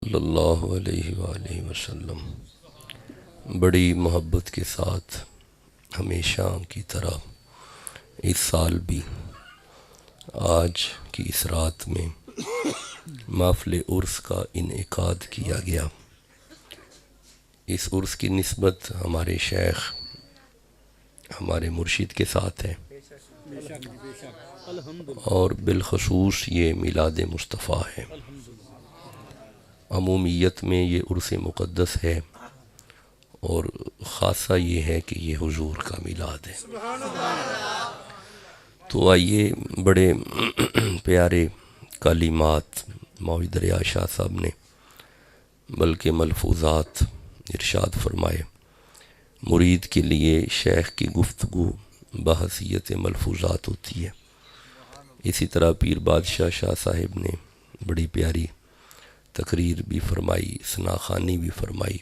صلی اللہ علیہ وآلہ وسلم بڑی محبت کے ساتھ ہمیشہ کی طرح اس سال بھی آج کی اس رات میں محفل عرس کا انعقاد کیا گیا۔ اس عرس کی نسبت ہمارے شیخ ہمارے مرشد کے ساتھ ہے، اور بالخصوص یہ میلاد مصطفیٰ ہے۔ عمومیت میں یہ عرس مقدس ہے، اور خاصہ یہ ہے کہ یہ حضور کا میلاد ہے۔ تو آئیے بڑے پیارے کلمات مولوی دریا شاہ صاحب نے بلکہ ملفوظات ارشاد فرمائے۔ مرید کے لیے شیخ کی گفتگو بحیثیت ملفوظات ہوتی ہے۔ اسی طرح پیر بادشاہ شاہ صاحب نے بڑی پیاری تقریر بھی فرمائی، ثناخوانی بھی فرمائی۔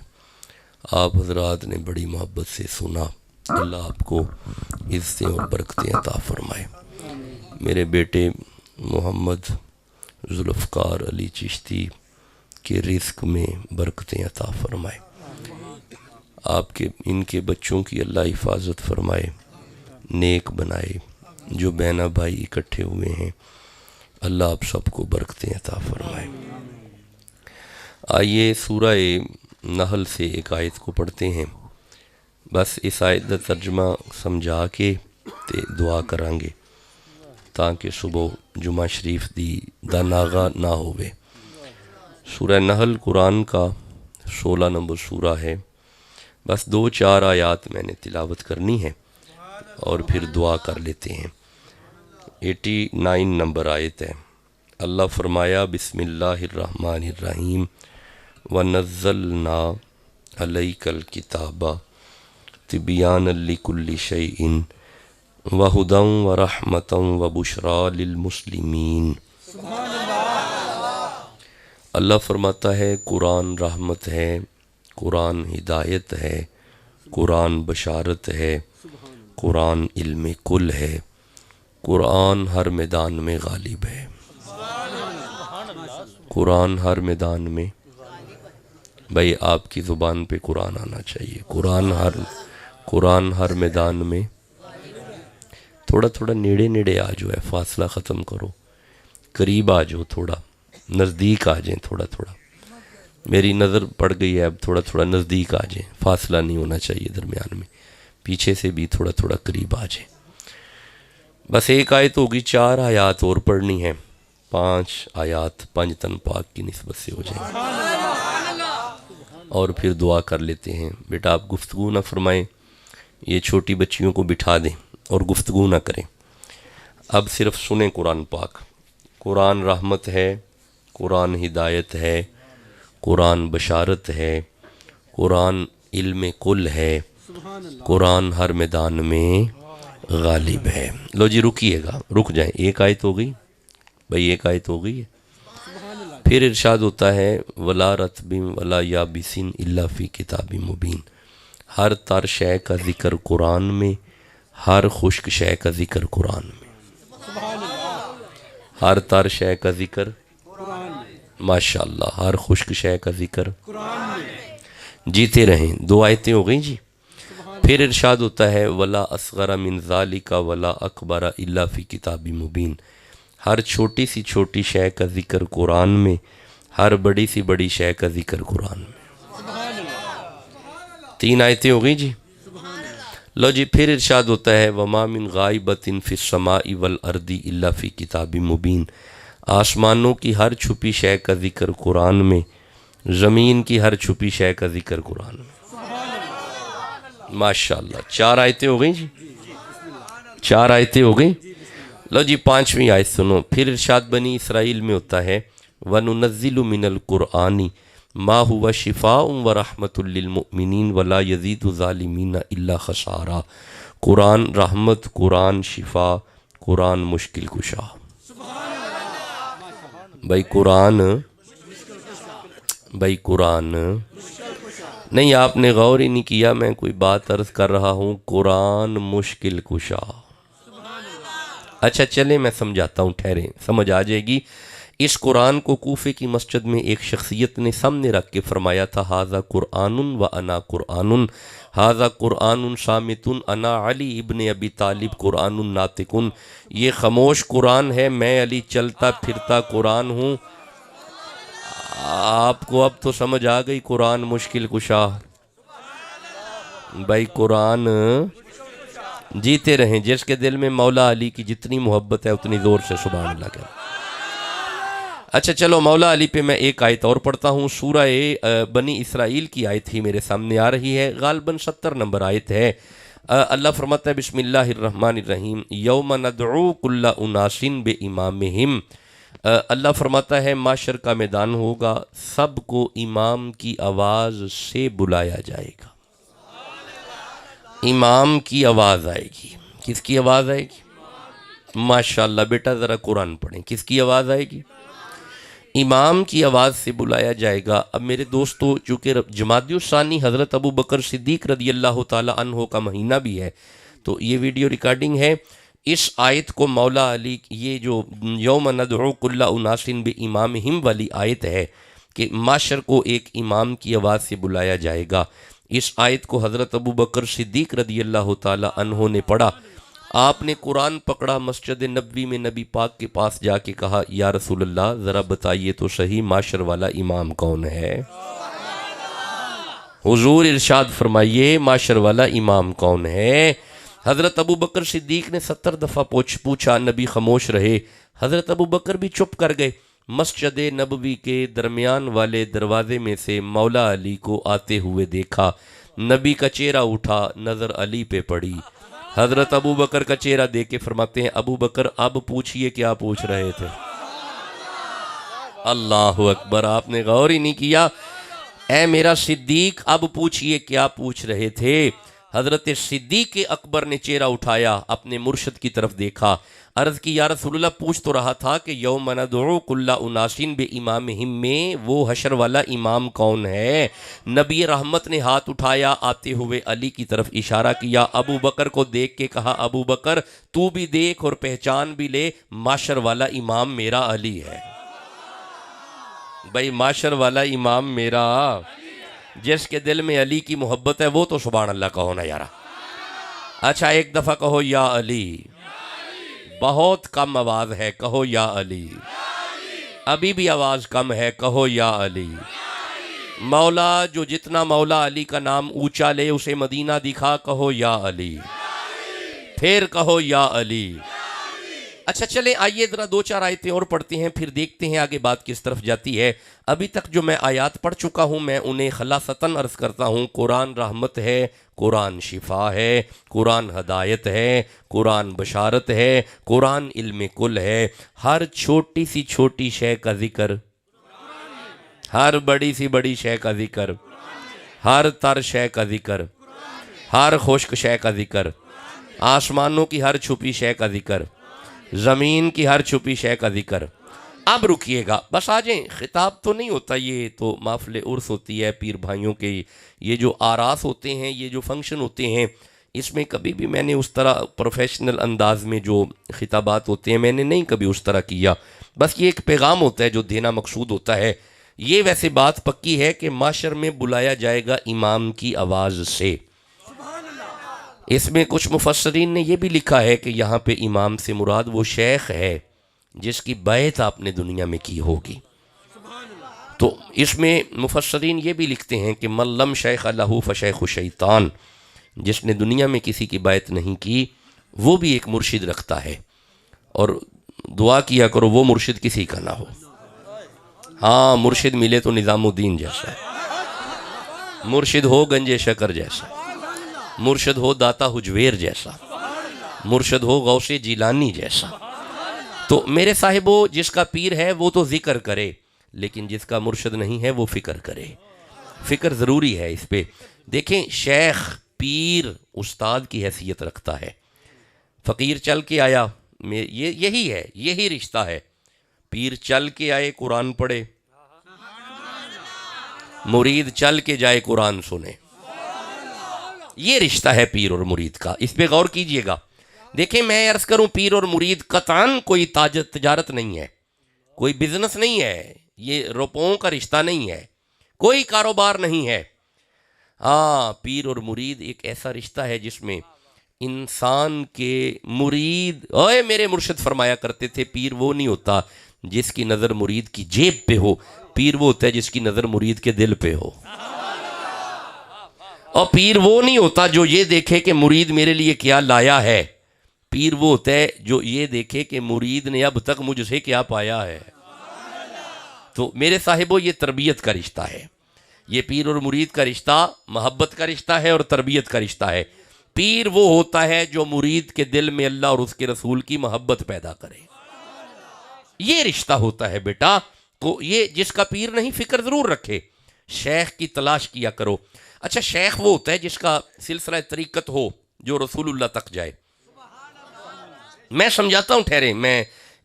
آپ حضرات نے بڑی محبت سے سنا۔ اللہ آپ کو عزتیں اور برکتیں عطا فرمائے۔ میرے بیٹے محمد ذوالفقار علی چشتی کے رزق میں برکتیں عطا فرمائے۔ آپ کے ان کے بچوں کی اللہ حفاظت فرمائے، نیک بنائے۔ جو بہنا بھائی اکٹھے ہوئے ہیں، اللہ آپ سب کو برکتیں عطا فرمائے۔ آئیے سورہ نحل سے ایک آیت کو پڑھتے ہیں۔ بس اس آیت کا ترجمہ سمجھا کے تے دعا کریں گے تاکہ صبح جمعہ شریف دی دا ناغا نہ ہوئے۔ سورہ نحل قرآن کا 16 نمبر سورہ ہے۔ بس 2-4 آیات میں نے تلاوت کرنی ہے اور پھر دعا کر لیتے ہیں۔ 89 نمبر آیت ہے۔ اللہ فرمایا بسم اللہ الرحمن الرحیم وَنَزَّلْنَا عَلَيْكَ الْكِتَابَ تِبْيَانًا لِكُلِّ شَيْءٍ وَهُدًى وَرَحْمَةً وَبُشْرَى لِلْمُسْلِمِينَ۔ اللہ فرماتا ہے قرآن رحمت ہے، قرآن ہدایت ہے، قرآن بشارت ہے، قرآن علم کل ہے، قرآن ہر میدان میں غالب ہے۔ قرآن ہر میدان میں، بھائی آپ کی زبان پہ قرآن آنا چاہیے۔ قرآن ہر میدان میں۔ تھوڑا تھوڑا نیڑے نیڑے آ جو ہے، فاصلہ ختم کرو، قریب آ جاؤ، تھوڑا نزدیک آ جائیں۔ تھوڑا تھوڑا میری نظر پڑ گئی ہے، اب تھوڑا تھوڑا نزدیک آ جائیں، فاصلہ نہیں ہونا چاہیے درمیان میں، پیچھے سے بھی تھوڑا تھوڑا قریب آ جائیں۔ بس ایک آیت ہوگی، 4 آیات اور پڑھنی ہے، 5 آیات پنجتن پاک کی نسبت سے ہو جائیں، اور پھر دعا کر لیتے ہیں۔ بیٹا آپ گفتگو نہ فرمائیں، یہ چھوٹی بچیوں کو بٹھا دیں اور گفتگو نہ کریں، اب صرف سنیں قرآن پاک۔ قرآن رحمت ہے، قرآن ہدایت ہے، قرآن بشارت ہے، قرآن علم کل ہے، قرآن ہر میدان میں غالب ہے۔ لو جی رکیے گا، رک جائیں، ایک آیت ہو گئی بھئی، ایک آیت ہو گئی ہے۔ پھر ارشاد ہوتا ہے وَلَا رَتْبٍ وَلَا يَابِسٍ إِلَّا فِي كِتَابٍ مُبِينٍ۔ ہر تر شے کا ذکر قرآن میں، ہر خشک شے کا ذکر قرآن میں۔ ہر تر شے کا ذکر ماشاءاللہ، ہر خشک شے کا ذکر جیتے رہیں۔ 2 آیتیں ہو گئیں جی۔ پھر ارشاد ہوتا ہے وَلَا أَصْغَرَ مِنْ ذَلِكَ وَلَا أَكْبَرَ إِلَّا فِي كِتَابٍ مُبِينٍ۔ ہر چھوٹی سی چھوٹی شے کا ذکر قرآن میں، ہر بڑی سی بڑی شے کا ذکر قرآن میں۔ 3 آیتیں ہو گئی جی۔ لو جی پھر ارشاد ہوتا ہے وَمَا مِنْ غَائِبَةٍ فِي السَّمَاءِ وَالْأَرْضِ إِلَّا فِي كِتَابٍ مُبِينٍ۔ آسمانوں کی ہر چھپی شے کا ذکر قرآن میں، زمین کی ہر چھپی شے کا ذکر قرآن میں۔ ماشاءاللہ 4 آیتیں ہو گئیں جی، 4 آیتیں ہو گئیں۔ لو جی 5ویں آیت سنو۔ پھر ارشاد بنی اسرائیل میں ہوتا ہے وَنُنَزِّلُ مِنَ الْقُرْآنِ مَا هُوَ شِفَاءٌ وَرَحْمَةٌ لِّلْمُؤْمِنِينَ وَلَا يَزِيدُ الظَّالِمِينَ إِلَّا خَسَارًا۔ قرآن رحمت، قرآن شفا، قرآن مشکل کشا۔ بھائی قرآن نہیں، آپ نے غور ہی نہیں کیا، میں کوئی بات عرض کر رہا ہوں، قرآن مشکل کشا۔ اچھا چلیں میں سمجھاتا ہوں، ٹھہریں، سمجھ آ جائے گی۔ اس قرآن کو کوفے کی مسجد میں ایک شخصیت نے سامنے رکھ کے فرمایا تھا، ھذا قرآن و انا قرآن، ھذا قرآن صامت انا علی ابن ابی طالب قرآن ناطق، یہ خاموش قرآن ہے، میں علی چلتا پھرتا قرآن ہوں۔ آپ کو اب تو سمجھ آ گئی قرآن مشکل کشا، بھائی قرآن جیتے رہیں، جس کے دل میں مولا علی کی جتنی محبت ہے اتنی زور سے سبحان اللہ کہہ۔ اچھا چلو، مولا علی پہ میں ایک آیت اور پڑھتا ہوں، سورہ بنی اسرائیل کی آیت ہی میرے سامنے آ رہی ہے، غالباً 70 نمبر آیت ہے۔ اللہ فرماتا ہے بسم اللہ الرحمن الرحیم، یوم ندعو کل اناس بامامہم، اللہ فرماتا ہے معاشر کا میدان ہوگا، سب کو امام کی آواز سے بلایا جائے گا۔ امام کی آواز آئے گی، کس کی آواز آئے گی؟ ماشاءاللہ بیٹا ذرا قرآن پڑھیں، کس کی آواز آئے گی؟ امام کی آواز سے بلایا جائے گا۔ اب میرے دوستو، چونکہ جمادی الثانی حضرت ابو بکر صدیق رضی اللہ تعالی عنہ کا مہینہ بھی ہے، تو یہ ویڈیو ریکارڈنگ ہے۔ اس آیت کو مولا علی، یہ جو یوم ندعو کل اناس بامامہم والی آیت ہے کہ معاشر کو ایک امام کی آواز سے بلایا جائے گا، اس آیت کو حضرت ابو بکر صدیق رضی اللہ تعالی عنہ نے پڑھا۔ آپ نے قرآن پکڑا، مسجد نبوی میں نبی پاک کے پاس جا کے کہا، یا رسول اللہ ذرا بتائیے تو صحیح معاشر والا امام کون ہے؟ حضور ارشاد فرمائیے معاشر والا امام کون ہے؟ حضرت ابو بکر صدیق نے 70 دفعہ پوچھا، نبی خاموش رہے۔ حضرت ابو بکر بھی چپ کر گئے۔ مسجد نبوی کے درمیان والے دروازے میں سے مولا علی کو آتے ہوئے دیکھا، نبی کا چہرہ اٹھا، نظر علی پہ پڑی، حضرت ابو بکر کا چہرہ دیکھ کے فرماتے ہیں، ابو بکر اب پوچھئے کیا پوچھ رہے تھے؟ اللہ اکبر، آپ نے غور ہی نہیں کیا۔ اے میرا صدیق اب پوچھئے کیا پوچھ رہے تھے؟ حضرت صدیق اکبر نے چہرہ اٹھایا، اپنے مرشد کی طرف دیکھا، عرض کی یا رسول اللہ پوچھ تو رہا تھا کہ یوم ندعو کل اناس بامامہم میں وہ حشر والا امام کون ہے؟ نبی رحمت نے ہاتھ اٹھایا، آتے ہوئے علی کی طرف اشارہ کیا، ابو بکر کو دیکھ کے کہا، ابو بکر تو بھی دیکھ اور پہچان بھی لے، معاشر والا امام میرا علی ہے۔ بھائی معاشر والا امام میرا، جس کے دل میں علی کی محبت ہے وہ تو سبحان اللہ کہو نا یارا۔ اچھا ایک دفعہ کہو یا علی، بہت کم آواز ہے، کہو یا علی، ابھی بھی آواز کم ہے، کہو یا علی۔ مولا جو جتنا مولا علی کا نام اونچا لے اسے مدینہ دکھا، کہو یا علی، پھر کہو یا علی۔ اچھا چلیں آئیے ذرا 2-4 آیتیں اور پڑھتے ہیں، پھر دیکھتے ہیں آگے بات کس طرف جاتی ہے۔ ابھی تک جو میں آیات پڑھ چکا ہوں میں انہیں خلاصتاً عرض کرتا ہوں۔ قرآن رحمت ہے، قرآن شفا ہے، قرآن ہدایت ہے، قرآن بشارت ہے، قرآن علم کل ہے۔ ہر چھوٹی سی چھوٹی شے کا ذکر، ہر بڑی سی بڑی شے کا ذکر، ہر تر شے کا ذکر، ہر خشک شے کا ذکر، آسمانوں کی ہر چھپی شے کا ذکر، زمین کی ہر چھپی شے کا ذکر۔ اب رکیے گا، بس آ جائیں، خطاب تو نہیں ہوتا، یہ تو محفل عرس ہوتی ہے پیر بھائیوں کے، یہ جو آراس ہوتے ہیں، یہ جو فنکشن ہوتے ہیں، اس میں کبھی بھی میں نے اس طرح پروفیشنل انداز میں جو خطابات ہوتے ہیں میں نے نہیں کبھی اس طرح کیا، بس یہ ایک پیغام ہوتا ہے جو دینا مقصود ہوتا ہے۔ یہ ویسے بات پکی ہے کہ معاشر میں بلایا جائے گا امام کی آواز سے۔ اس میں کچھ مفسرین نے یہ بھی لکھا ہے کہ یہاں پہ امام سے مراد وہ شیخ ہے جس کی بیعت آپ نے دنیا میں کی ہوگی۔ تو اس میں مفسرین یہ بھی لکھتے ہیں کہ من لم شیخ لہ فشیخ شیطان، جس نے دنیا میں کسی کی بیعت نہیں کی وہ بھی ایک مرشد رکھتا ہے، اور دعا کیا کرو وہ مرشد کسی کا نہ ہو۔ ہاں مرشد ملے تو نظام الدین جیسا، مرشد ہو گنج شکر جیسا، مرشد ہو داتا حجویر جیسا، مرشد ہو غوث جیلانی جیسا۔ تو میرے صاحبو جس کا پیر ہے وہ تو ذکر کرے، لیکن جس کا مرشد نہیں ہے وہ فکر کرے، فکر ضروری ہے اس پہ۔ دیکھیں شیخ پیر استاد کی حیثیت رکھتا ہے، فقیر چل کے آیا، یہی ہے، یہی رشتہ ہے، پیر چل کے آئے قرآن پڑھے، مرید چل کے جائے قرآن سنے، یہ رشتہ ہے پیر اور مرید کا، اس پہ غور کیجئے گا۔ دیکھیں میں عرض کروں پیر اور مرید قطعاً کوئی تجارت نہیں ہے، کوئی بزنس نہیں ہے، یہ روپوں کا رشتہ نہیں ہے، کوئی کاروبار نہیں ہے۔ ہاں، پیر اور مرید ایک ایسا رشتہ ہے جس میں انسان کے مرید، اوے میرے مرشد فرمایا کرتے تھے، پیر وہ نہیں ہوتا جس کی نظر مرید کی جیب پہ ہو، پیر وہ ہوتا ہے جس کی نظر مرید کے دل پہ ہو۔ اور پیر وہ نہیں ہوتا جو یہ دیکھے کہ مرید میرے لیے کیا لایا ہے، پیر وہ ہوتا ہے جو یہ دیکھے کہ مرید نے اب تک مجھ سے کیا پایا ہے۔ تو میرے صاحبو، یہ تربیت کا رشتہ ہے، یہ پیر اور مرید کا رشتہ محبت کا رشتہ ہے اور تربیت کا رشتہ ہے۔ پیر وہ ہوتا ہے جو مرید کے دل میں اللہ اور اس کے رسول کی محبت پیدا کرے، یہ رشتہ ہوتا ہے بیٹا۔ تو یہ جس کا پیر نہیں، فکر ضرور رکھے، شیخ کی تلاش کیا کرو۔ اچھا، شیخ وہ ہوتا ہے جس کا سلسلہ طریقت ہو جو رسول اللہ تک جائے۔ میں سمجھاتا ہوں، ٹھہرے، میں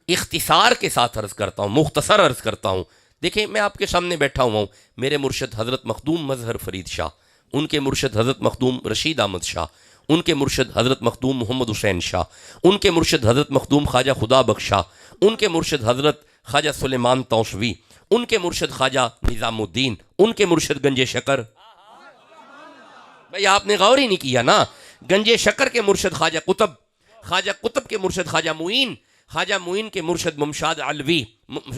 اختصار کے ساتھ عرض کرتا ہوں، مختصر عرض کرتا ہوں۔ دیکھیں، میں آپ کے سامنے بیٹھا ہوا ہوں، میرے مرشد حضرت مخدوم مظہر فرید شاہ، ان کے مرشد حضرت مخدوم رشید احمد شاہ، ان کے مرشد حضرت مخدوم محمد حسین شاہ، ان کے مرشد حضرت مخدوم خواجہ خدا بخش شاہ، ان کے مرشد حضرت خواجہ سلیمان توسوی، ان کے مرشد خواجہ نظام الدین، ان کے مرشد گنج شکر۔ بھئی آپ نے غور ہی نہیں کیا نا، گنج شکر کے مرشد خواجہ قطب، خواجہ قطب کے مرشد خواجہ معین، خواجہ معین کے مرشد ممشاد علوی،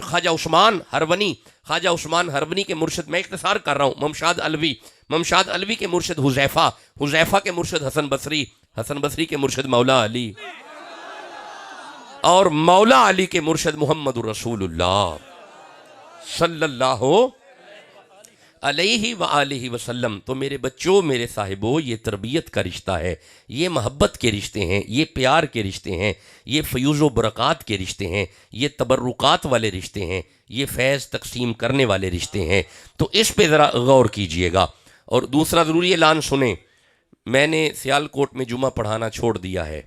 خواجہ عثمان ہرونی، خواجہ عثمان ہرونی کے مرشد، میں اختصار کر رہا ہوں، ممشاد علوی، ممشاد علوی کے مرشد حذیفہ، حذیفہ کے مرشد حسن بصری، حسن بصری کے مرشد مولا علی، اور مولا علی کے مرشد محمد رسول اللہ صلی اللہ علیہ وآلہ وسلم۔ تو میرے بچوں، میرے صاحبوں، یہ تربیت کا رشتہ ہے، یہ محبت کے رشتے ہیں، یہ پیار کے رشتے ہیں، یہ فیوز و برکات کے رشتے ہیں، یہ تبرکات والے رشتے ہیں، یہ فیض تقسیم کرنے والے رشتے ہیں۔ تو اس پہ ذرا غور کیجئے گا۔ اور دوسرا ضروری اعلان سنیں، میں نے سیالکوٹ میں جمعہ پڑھانا چھوڑ دیا ہے،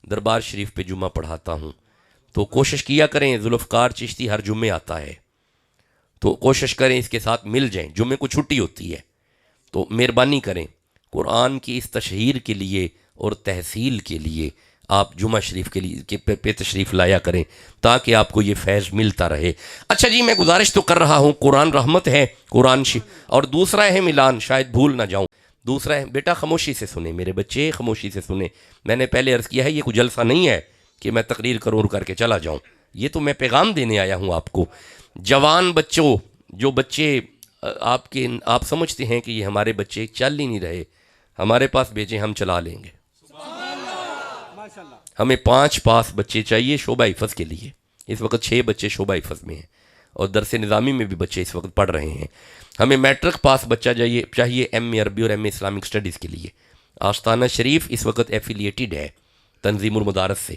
دربار شریف پہ جمعہ پڑھاتا ہوں۔ تو کوشش کیا کریں، ذوالفقار چشتی ہر جمعے آتا ہے، تو کوشش کریں اس کے ساتھ مل جائیں، جمعے کو چھٹی ہوتی ہے، تو مہربانی کریں، قرآن کی اس تشہیر کے لیے اور تحصیل کے لیے آپ جمعہ شریف کے لیے پہ تشریف لایا کریں تاکہ آپ کو یہ فیض ملتا رہے۔ اچھا جی، میں گزارش تو کر رہا ہوں، قرآن رحمت ہے، قرآن اور دوسرا اہم اعلان شاید بھول نہ جاؤں، دوسرا ہے بیٹا، خاموشی سے سنیں میرے بچے، خاموشی سے سنیں۔ میں نے پہلے عرض کیا ہے، یہ کوئی جلسہ نہیں ہے کہ میں تقریر کروں کر کے چلا جاؤں، یہ تو میں پیغام دینے آیا ہوں آپ کو۔ جوان بچوں، جو بچے آپ سمجھتے ہیں کہ یہ ہمارے بچے چل ہی نہیں رہے، ہمارے پاس بھیجیں، ہم چلا لیں گے۔ ہمیں 5 پاس بچے چاہیے شعبہ حفظ کے لیے، اس وقت 6 بچے شعبہ حفظ میں ہیں، اور درس نظامی میں بھی بچے اس وقت پڑھ رہے ہیں۔ ہمیں میٹرک پاس بچہ چاہیے ایم اے عربی اور ایم اے اسلامک اسٹڈیز کے لیے۔ آستانہ شریف اس وقت ایفیلیٹڈ ہے تنظیم المدارس سے،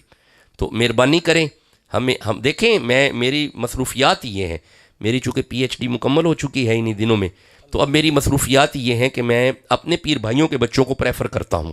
تو مہربانی کریں، ہم دیکھیں، میری مصروفیات یہ ہیں، میری چونکہ پی ایچ ڈی مکمل ہو چکی ہے انہی دنوں میں، تو اب میری مصروفیات یہ ہیں کہ میں اپنے پیر بھائیوں کے بچوں کو پریفر کرتا ہوں۔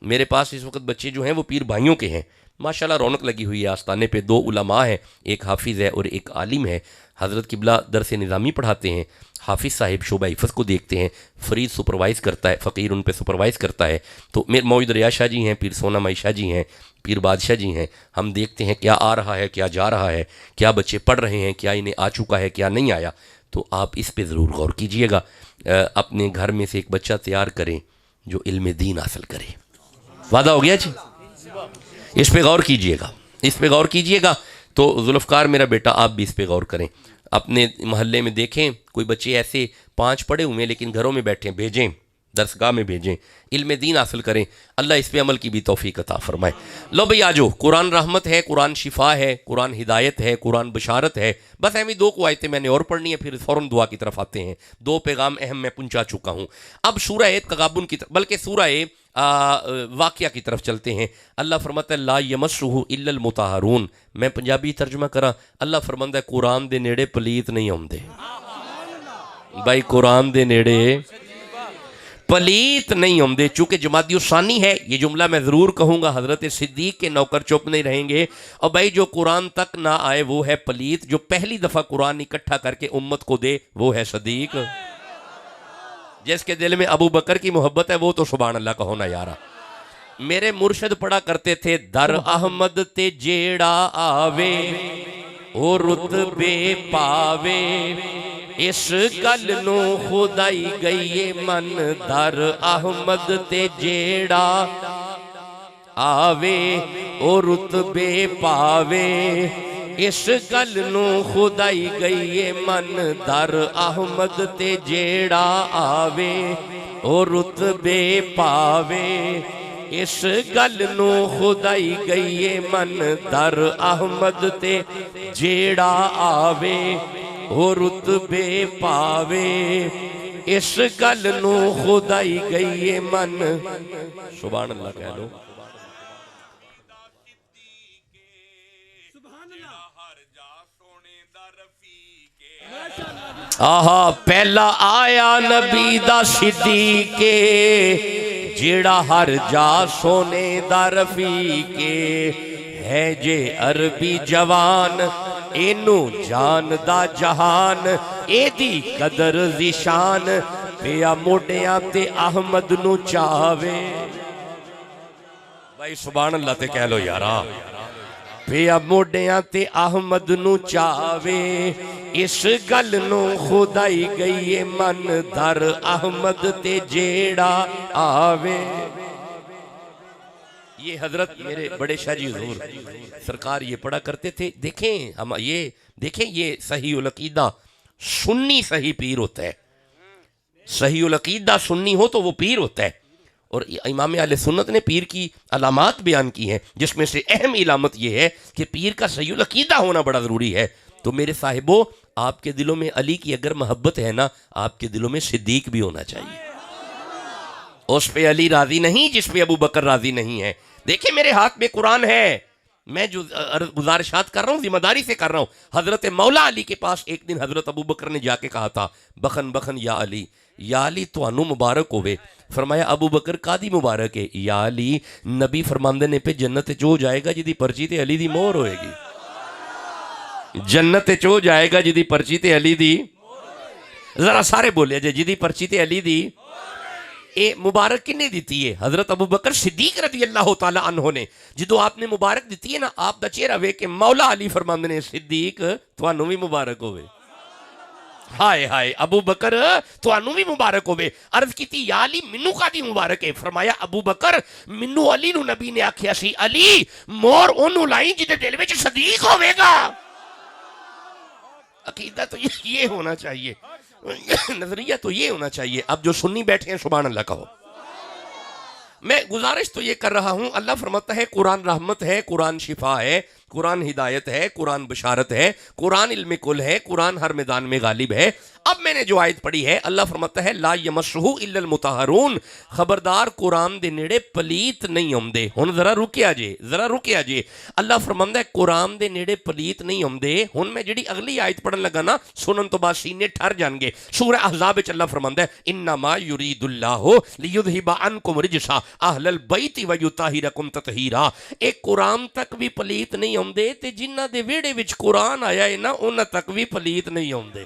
میرے پاس اس وقت بچے جو ہیں وہ پیر بھائیوں کے ہیں، ماشاءاللہ رونق لگی ہوئی ہے آستانے پہ۔ 2 علماء ہیں، ایک حافظ ہے اور ایک عالم ہے۔ حضرت قبلہ درس نظامی پڑھاتے ہیں، حافظ صاحب شعبہ حفظ کو دیکھتے ہیں، فرید سپروائز کرتا ہے، فقیر ان پہ سپروائز کرتا ہے۔ تو میرے موعود ریا شاہ جی ہیں، پیر سونا مائی شاہ جی ہیں، پیر بادشاہ جی ہیں، ہم دیکھتے ہیں کیا آ رہا ہے، کیا جا رہا ہے، کیا بچے پڑھ رہے ہیں، کیا انہیں آ چکا ہے، کیا نہیں آیا۔ تو آپ اس پہ ضرور غور کیجئے گا، اپنے گھر میں سے ایک بچہ تیار کریں جو علم دین حاصل کرے۔ وعدہ ہو گیا جی؟ اس پہ غور کیجئے گا، اس پہ غور کیجئے گا۔ تو ذوالفقار میرا بیٹا، آپ بھی اس پہ غور کریں، اپنے محلے میں دیکھیں کوئی بچے ایسے 5 پڑھے ہوئے ہیں لیکن گھروں میں بیٹھے، بھیجیں، درسگاہ میں بھیجیں، علم دین حاصل کریں، اللہ اس پہ عمل کی بھی توفیق عطا فرمائے۔ لو بھئی آجو، قرآن رحمت ہے، قرآن شفا ہے، قرآن ہدایت ہے، قرآن بشارت ہے۔ بس اہمی 2 کو آیتیں میں نے اور پڑھنی ہے، پھر فوراً دعا کی طرف آتے ہیں۔ 2 پیغام اہم میں پہنچا چکا ہوں۔ اب سورہ تغابن کی طرف، بلکہ سورہ واقعہ کی طرف چلتے ہیں۔ اللہ فرماتا ہے لا یمسہ الا المطہرون، میں پنجابی ترجمہ کراں، اللہ فرماتا ہے قرآن دے نیڑے پلیت نہیں ہوندے۔ بھائی قرآن دے نیڑے پلیت نہیں ہوندے، چونکہ جمادی الثانی ہے، یہ جملہ میں ضرور کہوں گا، حضرت صدیق کے نوکر چپ نہیں رہیں گے۔ اور بھائی جو قرآن تک نہ آئے وہ ہے پلیت، جو پہلی دفعہ قرآن اکٹھا کر کے امت کو دے وہ ہے صدیق۔ جس کے دل میں ابو بکر کی محبت ہے وہ تو سبحان اللہ کا ہونا یارا۔ میرے مرشد پڑھا کرتے تھے در احمد تے جیڑا آوے او رتبے پاوے اس گل نو خدائی گئی من در احمد تے جیڑا آوے او رتبے پاوے اس گل نو خدائی گئی من در احمد تے جیڑا آوے او رتبے پاوے اس گل نو خدائی گئی من در احمد تے جیڑا آوے او رتبے پاوے اس گل نو خدائی گئی من سبحان اللہ کہہ لو آہا پہلا آیا نبی دا صدیقے جیڑا ہر جا سونے دا رفیقے ہے جے عربی جوان اینو جان دا جہان اے دی قدر زیشان پیا موڑیاں تے احمد نو چاوے بھائی سبحان اللہ تے کہہ لو یارا پیا موڑیاں تے احمد نو چاوے اس گل نو خدائی گئی من در احمد تے جیڑا آوے یہ حضرت میرے بڑے شاہ جی حضور سرکار یہ پڑھا کرتے تھے دیکھیں یہ صحیح العقیدہ سنی صحیح پیر ہوتا ہے صحیح العقیدہ سنی ہو تو وہ پیر ہوتا ہے اور امام اہل سنت نے پیر کی علامات بیان کی ہیں جس میں سے اہم علامت یہ ہے کہ پیر کا صحیح العقیدہ ہونا بڑا ضروری ہے تو میرے صاحبوں آپ کے دلوں میں علی کی اگر محبت ہے نا آپ کے دلوں میں صدیق بھی ہونا چاہیے اس پہ علی راضی نہیں جس پہ ابو بکر راضی نہیں ہے دیکھیں میرے ہاتھ میں قرآن ہے میں جو گزارشات کر رہا ہوں ذمہ داری سے کر رہا ہوں حضرت مولا علی کے پاس ایک دن حضرت ابو بکر نے جا کے کہا تھا بخن بخن یا علی تو انو مبارک ہوئے فرمایا ابو بکر قادی مبارک ہے یا علی نبی فرماندے نے پہ جنت چو جائے گا جدی پرچی تے علی دی مہر ہوئے گی جنت چو جائے گا جدی پرچی تے علی دی ذرا سارے بولے جدی پرچی تے علی دی اے مبارک کنے دیتی ہے حضرت ابو بکر صدیق رضی اللہ تعالیٰ عنہ نے جدو آپ نے مبارک دیتی ہے نا آپ دا چہرہ وے کہ مولا علی فرماندے نے صدیق تو انو بھی مبارک ہوئے ہائے ہائے ابو بکر تو انو بھی مبارک ہوئے عرض کی تھی یا علی منو کا دی مبارک ہے فرمایا ابو بکر منو علی نو نبی نے آکھیا سی علی مور انو لائیں جدے دل میں صدیق ہوئے گا عقیدہ تو یہ ہونا چاہیے نظریہ تو یہ ہونا چاہیے اب جو سنی بیٹھے ہیں سبحان اللہ کہو میں گزارش تو یہ کر رہا ہوں اللہ فرماتا ہے قرآن رحمت ہے قرآن شفا ہے قرآن ہدایت ہے قرآن بشارت ہے قرآن علم کل ہے قرآن ہر میدان میں غالب ہے اب میں نے جو آیت پڑھی ہے اللہ فرماتا ہے لا یمسہ الا المطہرون خبردار قرآن دے نیڑے پلیت نہیں ہوندے ہن ذرا رکیا جے اللہ فرماندا ہے قرآن دے نیڑے پلیت نہیں ہوندے ہن میں جڑی اگلی آیت پڑھن لگا نا سنن تو بعد سینے ٹھر جان گے سورہ احزاب وچ اللہ فرماندا ہے انما یرید اللہ لیذھب عنکم رجس اہل البیت ویطہرکم تطہیرا ایک قرآن تک بھی پلیت نہیں ہوندے تے جنہاں دے ویڑے وچ قرآن آیا ہے نا انہاں تک بھی پلیت نہیں ہوندے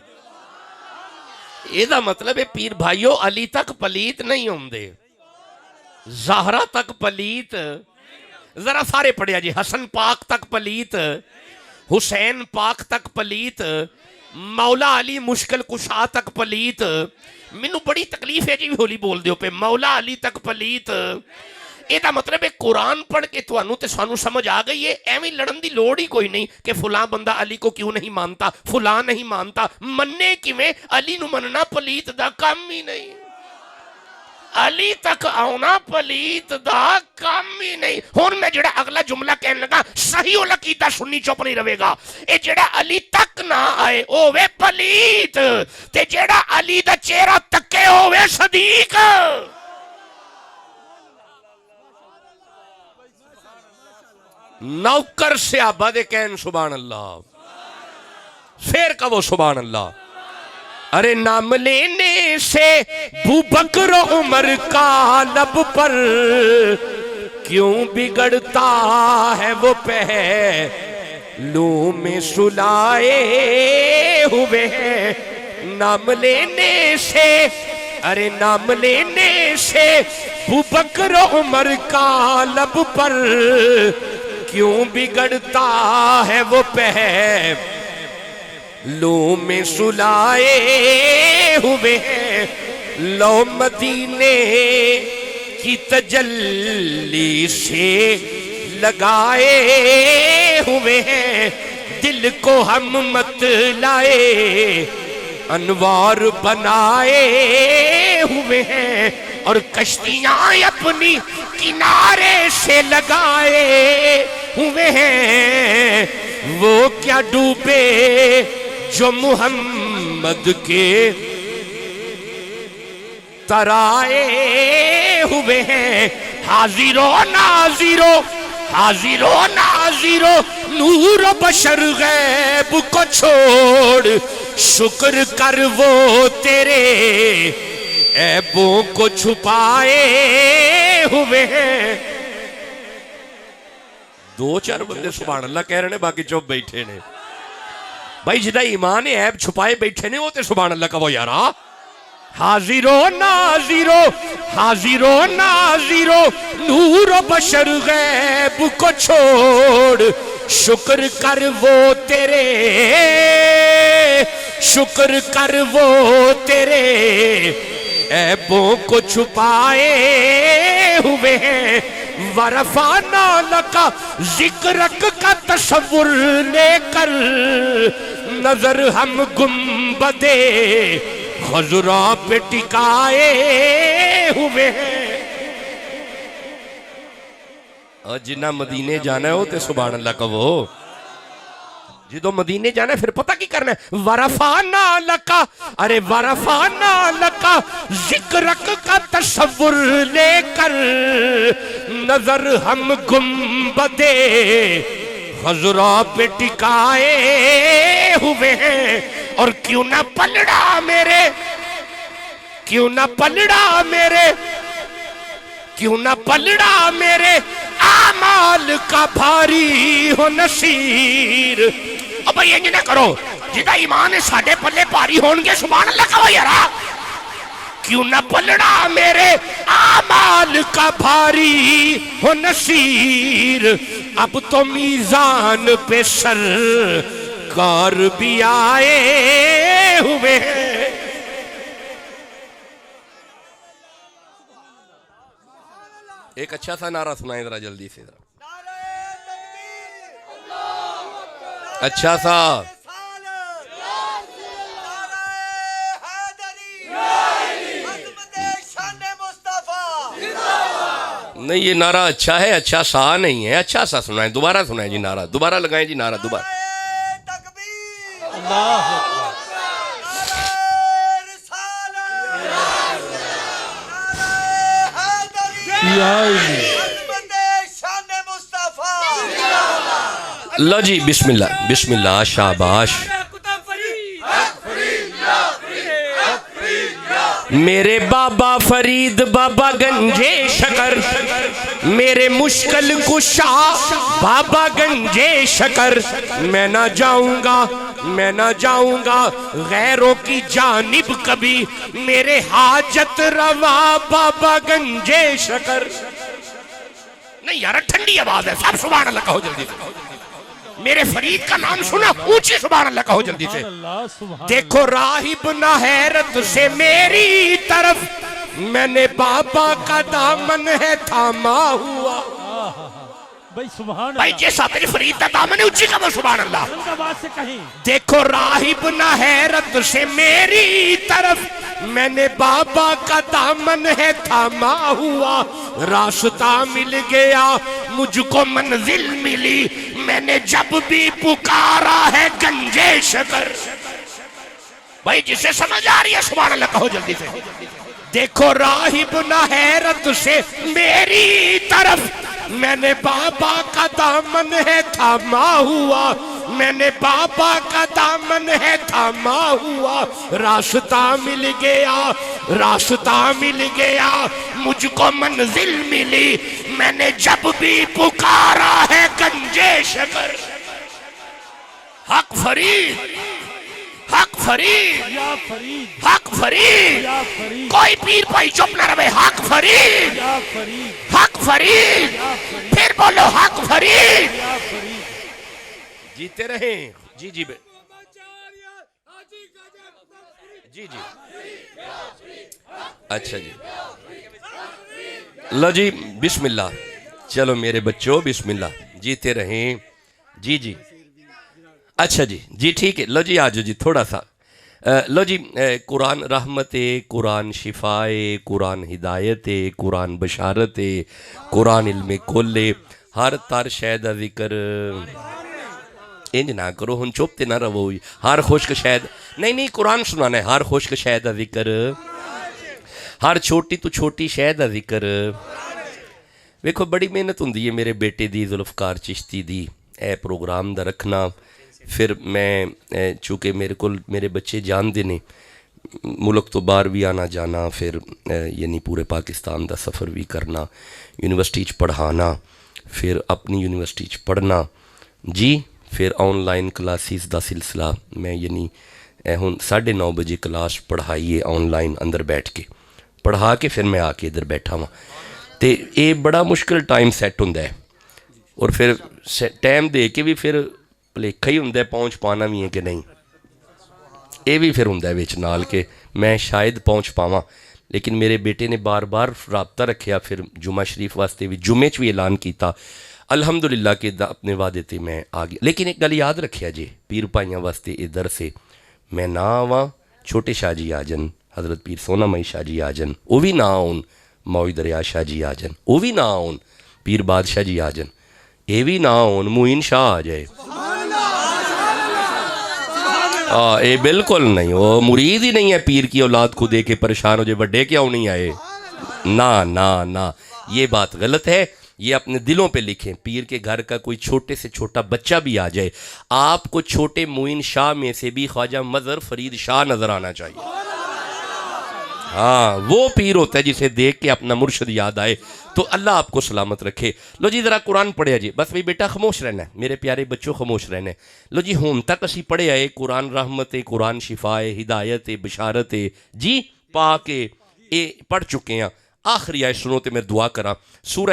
یہ دا مطلب ہے پیر بھائیو علی تک پلیت نہیں ہوندے زہرہ تک پلیت ذرا سارے پڑھیا جی حسن پاک تک پلیت حسین پاک تک پلیت مولا علی مشکل کشا تک پلیت منو بڑی تکلیف ہے جی ہولی بول دیو پہ مولا علی تک پلیت یہ دا مطلب ہے قرآن پڑھ کے تو انو تے سانو سمجھ آ گئی ہے ایویں لڑن دی لوڑ ہی کوئی نہیں کہ فلاں بندہ علی کو کیوں نہیں مانتا فلاں نہیں مانتا مننے کی میں علی نو مننا پلیت دا کام ہی نہیں علی تک آنا پلیت دا کام ہی نہیں ہون میں جڑا اگلا جملہ کہنے لگا صحیح العقیدہ سنی چپ نہیں رہے گا اے جڑا علی تک نہ آئے اوے پلیت تے جڑا علی دا چہرہ تکے اوے صدیق نوکر سے آبادے کہن سبحان اللہ پھر کہو سبحان اللہ ارے نام لینے سے ابو بکر عمر کا لب پر کیوں بگڑتا ہے وہ پہلو میں سلائے ہوئے ہیں نام لینے سے ارے نام لینے سے ابو بکر عمر کا لب پر کیوں بگڑتا ہے وہ لو میں سلائے ہوئے ہیں، لو مدینے کی تجلی سے لگائے ہوئے ہیں، دل کو ہم مت لائے انوار بنائے ہوئے ہیں، اور کشتیاں اپنی کنارے سے لگائے ہوئے ہیں، وہ کیا ڈوبے جو محمد کے ترائے ہوئے ہیں، حاضر و ناظر و حاضر و ناظر و نور و بشر غیب کو چھوڑ شکر کر وہ تیرے عیبوں کو چھپائے ہوئے ہیں۔ دو چار بندے سبحان اللہ کہہ رہے ہیں، باقی چوب بیٹھے نے بھائی، جدہ ایمان عیب چھپائے بیٹھے نے ہوتے سبحان اللہ کا وہ یارا۔ حاضر و ناظر و حاضر و ناظر و نور و بشر غیب کو چھوڑ شکر کر وہ تیرے، شکر کر وہ تیرے عیبوں کو چھپائے ہوئے ہیں۔ ورفعنا لک ذکرک کا تصور لے کر نظر ہم گنبدے خضرا پہ ٹکائے ہوئے ہیں۔ اور جنہ مدینے جانا ہے ہوتے سبحان اللہ کا وہ، جدو مدینے جانا ہے پھر پتہ کی کرنا ہے، ورفعنا لکا، ارے ورفعنا لکا ذکرک کا تصور لے کر نظر ہم گنبدے خضرا پہ ٹکائے ہوئے ہیں، اور کیوں نہ پلڑا میرے، کیوں نہ پلڑا میرے، کیوں نہ پلڑا میرے اعمال کا بھاری ہو نصیر۔ اب بھئی یہ نہ کرو، جدہ ایمان ساڑھے پلے پاری ہونگے سبحان اللہ کا وہ یارا، کیوں نہ پلڑا میرے اعمال کا بھاری ہو نصیر، اب تو میزان پہ سر کار بھی آئے ہوئے ہیں۔ ایک اچھا سا نعرہ سنائیں ذرا جلدی سے، ذرا اچھا سا۔ نہیں یہ نعرہ اچھا ہے، اچھا سا نہیں ہے، اچھا سا سنائیں، دوبارہ سنائیں جی نعرہ، دوبارہ لگائیں جی نعرہ دوبارہ۔ لو جی بسم اللہ، بسم اللہ، شاباش۔ میرے بابا فرید بابا گنجے شکر، میرے مشکل کشا بابا گنجے شکر، میں نہ جاؤں گا، میں نہ جاؤں گا غیروں کی جانب کبھی، میرے حاجت روا بابا گنجے شکر۔ نہیں یار ٹھنڈی آواز ہے، سب سبحان اللہ کہو جلدی سے، میرے فرید کا نام سنا اونچی سبحان اللہ کہو جلدی سے۔ دیکھو راہب نہ حیرت سے میری طرف، میں نے بابا کا دامن ہے تھاما ہوا۔ بھائی جیسا میری فرید کا دامن ہے اونچی کا وہ سبحان اللہ۔ دیکھو راہب نہ حیرت سے میری طرف، میں نے بابا کا دامن ہے تھاما ہوا، راستہ مل گیا مجھ کو منزل ملی، میں نے جب بھی پکارا ہے گنجے شکر۔ بھائی جسے سمجھ آ رہی ہے سبحان اللہ کہو جلدی سے۔ دیکھو راہب نہ حیرت سے میری طرف، میں نے بابا کا دامن ہے تھاما ہوا، میں نے بابا کا دامن ہے تھاما ہوا، راستہ مل گیا، راستہ مل گیا مجھ کو منزل ملی، میں نے جب بھی پکارا ہے گنجے شکر۔ حق فرید، حق فرید، حق فرید، کوئی پیر پائی چپ نہ رہے، حق فرید، حق فرید، پھر بولو حق فرید۔ جیتے رہیں، جی جی بے جی جی اچھا جی لو جی بسم اللہ، چلو میرے بچوں بسم اللہ، جیتے رہیں جی جی اچھا جی جی ٹھیک ہے، لو جی آجو جی تھوڑا سا لو جی قرآن رحمت، قرآن شفائے، قرآن ہدایت، قرآن بشارت، قرآن علم کل، ہر تر شے دا ذکر انج نہ کرو، ہن چپ تے نہ رہو، ہر خشک شے نہیں نہیں قرآن سنانا ہے، ہر خشک شے دا ذکر، ہر چھوٹی تو چھوٹی شے دا ذکر۔ ویکھو بڑی محنت ہوندی ہے میرے بیٹے دی، ذوالفقار چشتی دی، اے پروگرام دا رکھنا۔ پھر میں چونکہ میرے بچے جاندے نے ملک تو باہر بھی آنا جانا، پھر یعنی پورے پاکستان دا سفر بھی کرنا، یونیورسٹی چ پڑھانا، پھر اپنی یونیورسٹی چ پڑھنا جی، پھر آن لائن کلاسز دا سلسلہ، میں یعنی ہن 9:30 بجے کلاس پڑھائیے آن لائن اندر بیٹھ کے پڑھا کے پھر میں آ کے ادھر بیٹھا ہوں، تے اے بڑا مشکل ٹائم سیٹ ہوندا ہے، اور پھر ٹائم دے کے بھی پھر بھلیکھا ہی ہوندا ہے پہنچ پانا بھی ہے کہ نہیں، اے بھی پھر ہوندا ہے وچ نال کہ میں شاید پہنچ پاواں، لیکن میرے بیٹے نے بار بار رابطہ رکھیا، پھر جمعہ شریف واسطے بھی جمعے چ بھی اعلان کیتا، الحمدللہ کہ اپنے وعدے تے میں آ گیا۔ لیکن ایک گل یاد رکھیا جی، پیر بھائیاں واسطے ادھر سے میں نہ آواں، چھوٹے شاہ جی آ جن، حضرت پیر سونا مئی شاہ جی آ جن، وہ بھی نہ آؤن، موئی دریا شاہ جی آ جن، وہ بھی نہ آؤن، پیر بادشاہ جی آ جن، یہ بھی نہ آؤن، معین شاہ آ جائے، اے بالکل نہیں، وہ مرید ہی نہیں ہے پیر کی اولاد کو دے کے پریشان ہو جائے بڑے کیوں نہیں آئے، نہ نہ نہ، یہ بات غلط ہے، یہ اپنے دلوں پہ لکھیں۔ پیر کے گھر کا کوئی چھوٹے سے چھوٹا بچہ بھی آ جائے، آپ کو چھوٹے معین شاہ میں سے بھی خواجہ مظہر فرید شاہ نظر آنا چاہیے، ہاں وہ پیر ہوتا ہے جسے دیکھ کے اپنا مرشد یاد آئے، تو اللہ آپ کو سلامت رکھے۔ لو جی ذرا قرآن پڑھے جی، بس بھئی بیٹا خاموش رہنا ہے، میرے پیارے بچوں خاموش رہنا ہے۔ لو جی ہون تک اسی پڑھے آئے قرآن رحمت، قرآن شفائے، ہدایت، بشارت جی پا کے اے پڑھ چکے ہیں۔ آخری آیت سنو تے میں دعا کرا، سورہ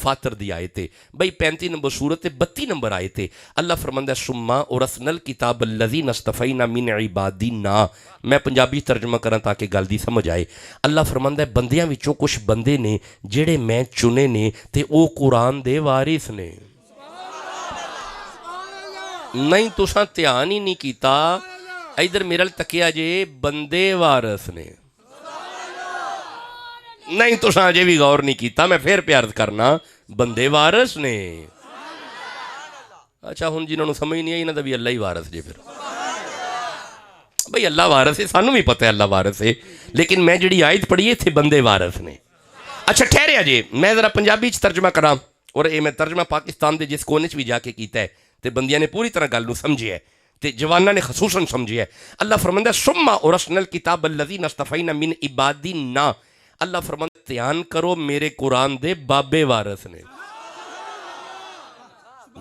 فاتر دی آیت، بھئی 35 نمبر سورت 32 نمبر آیت، اللہ فرماندہ سما اورثنا الکتاب الذین اصطفینا من عبادنا، میں پنجابی ترجمہ کرا تاکہ گل دی سمجھ آئے۔ اللہ فرماندہ بندیاں وچوں کچھ بندے نے جڑے میں چنے نے تے او قرآن دے وارث نے، نہیں تساں دھیان ہی نہیں کیتا، ادھر میرے تکیا جے بندے وارث نے، نہیں تو ساجے بھی غور نہیں کیتا، میں پھر پیارت کرنا بندے وارث نے۔ اچھا ہن جنہوں نے سمجھ نہیں آئی انہاں دا بھی اللہ ہی وارث جے، پھر بھئی اللہ وارث ہے، سانوں بھی پتہ ہے اللہ وارث ہے، لیکن میں جڑی آیت پڑھی تھے بندے وارث نے۔ اچھا ٹھہریا جی، میں ذرا پنجابی چ ترجمہ کراں، اور اے میں ترجمہ پاکستان دے جس کونے چ بھی جا کے کیتا ہے تے بندیاں نے پوری طرح گل نو سمجھیا ہے تے جواناں نے خصوصاً سمجھیا ہے۔ اللہ فرماندا ثم اورثنا الکتاب الذین اصطفینا من عبادنا، اللہ فرماندہ دھیان کرو میرے قرآن دے بابے وارث نے،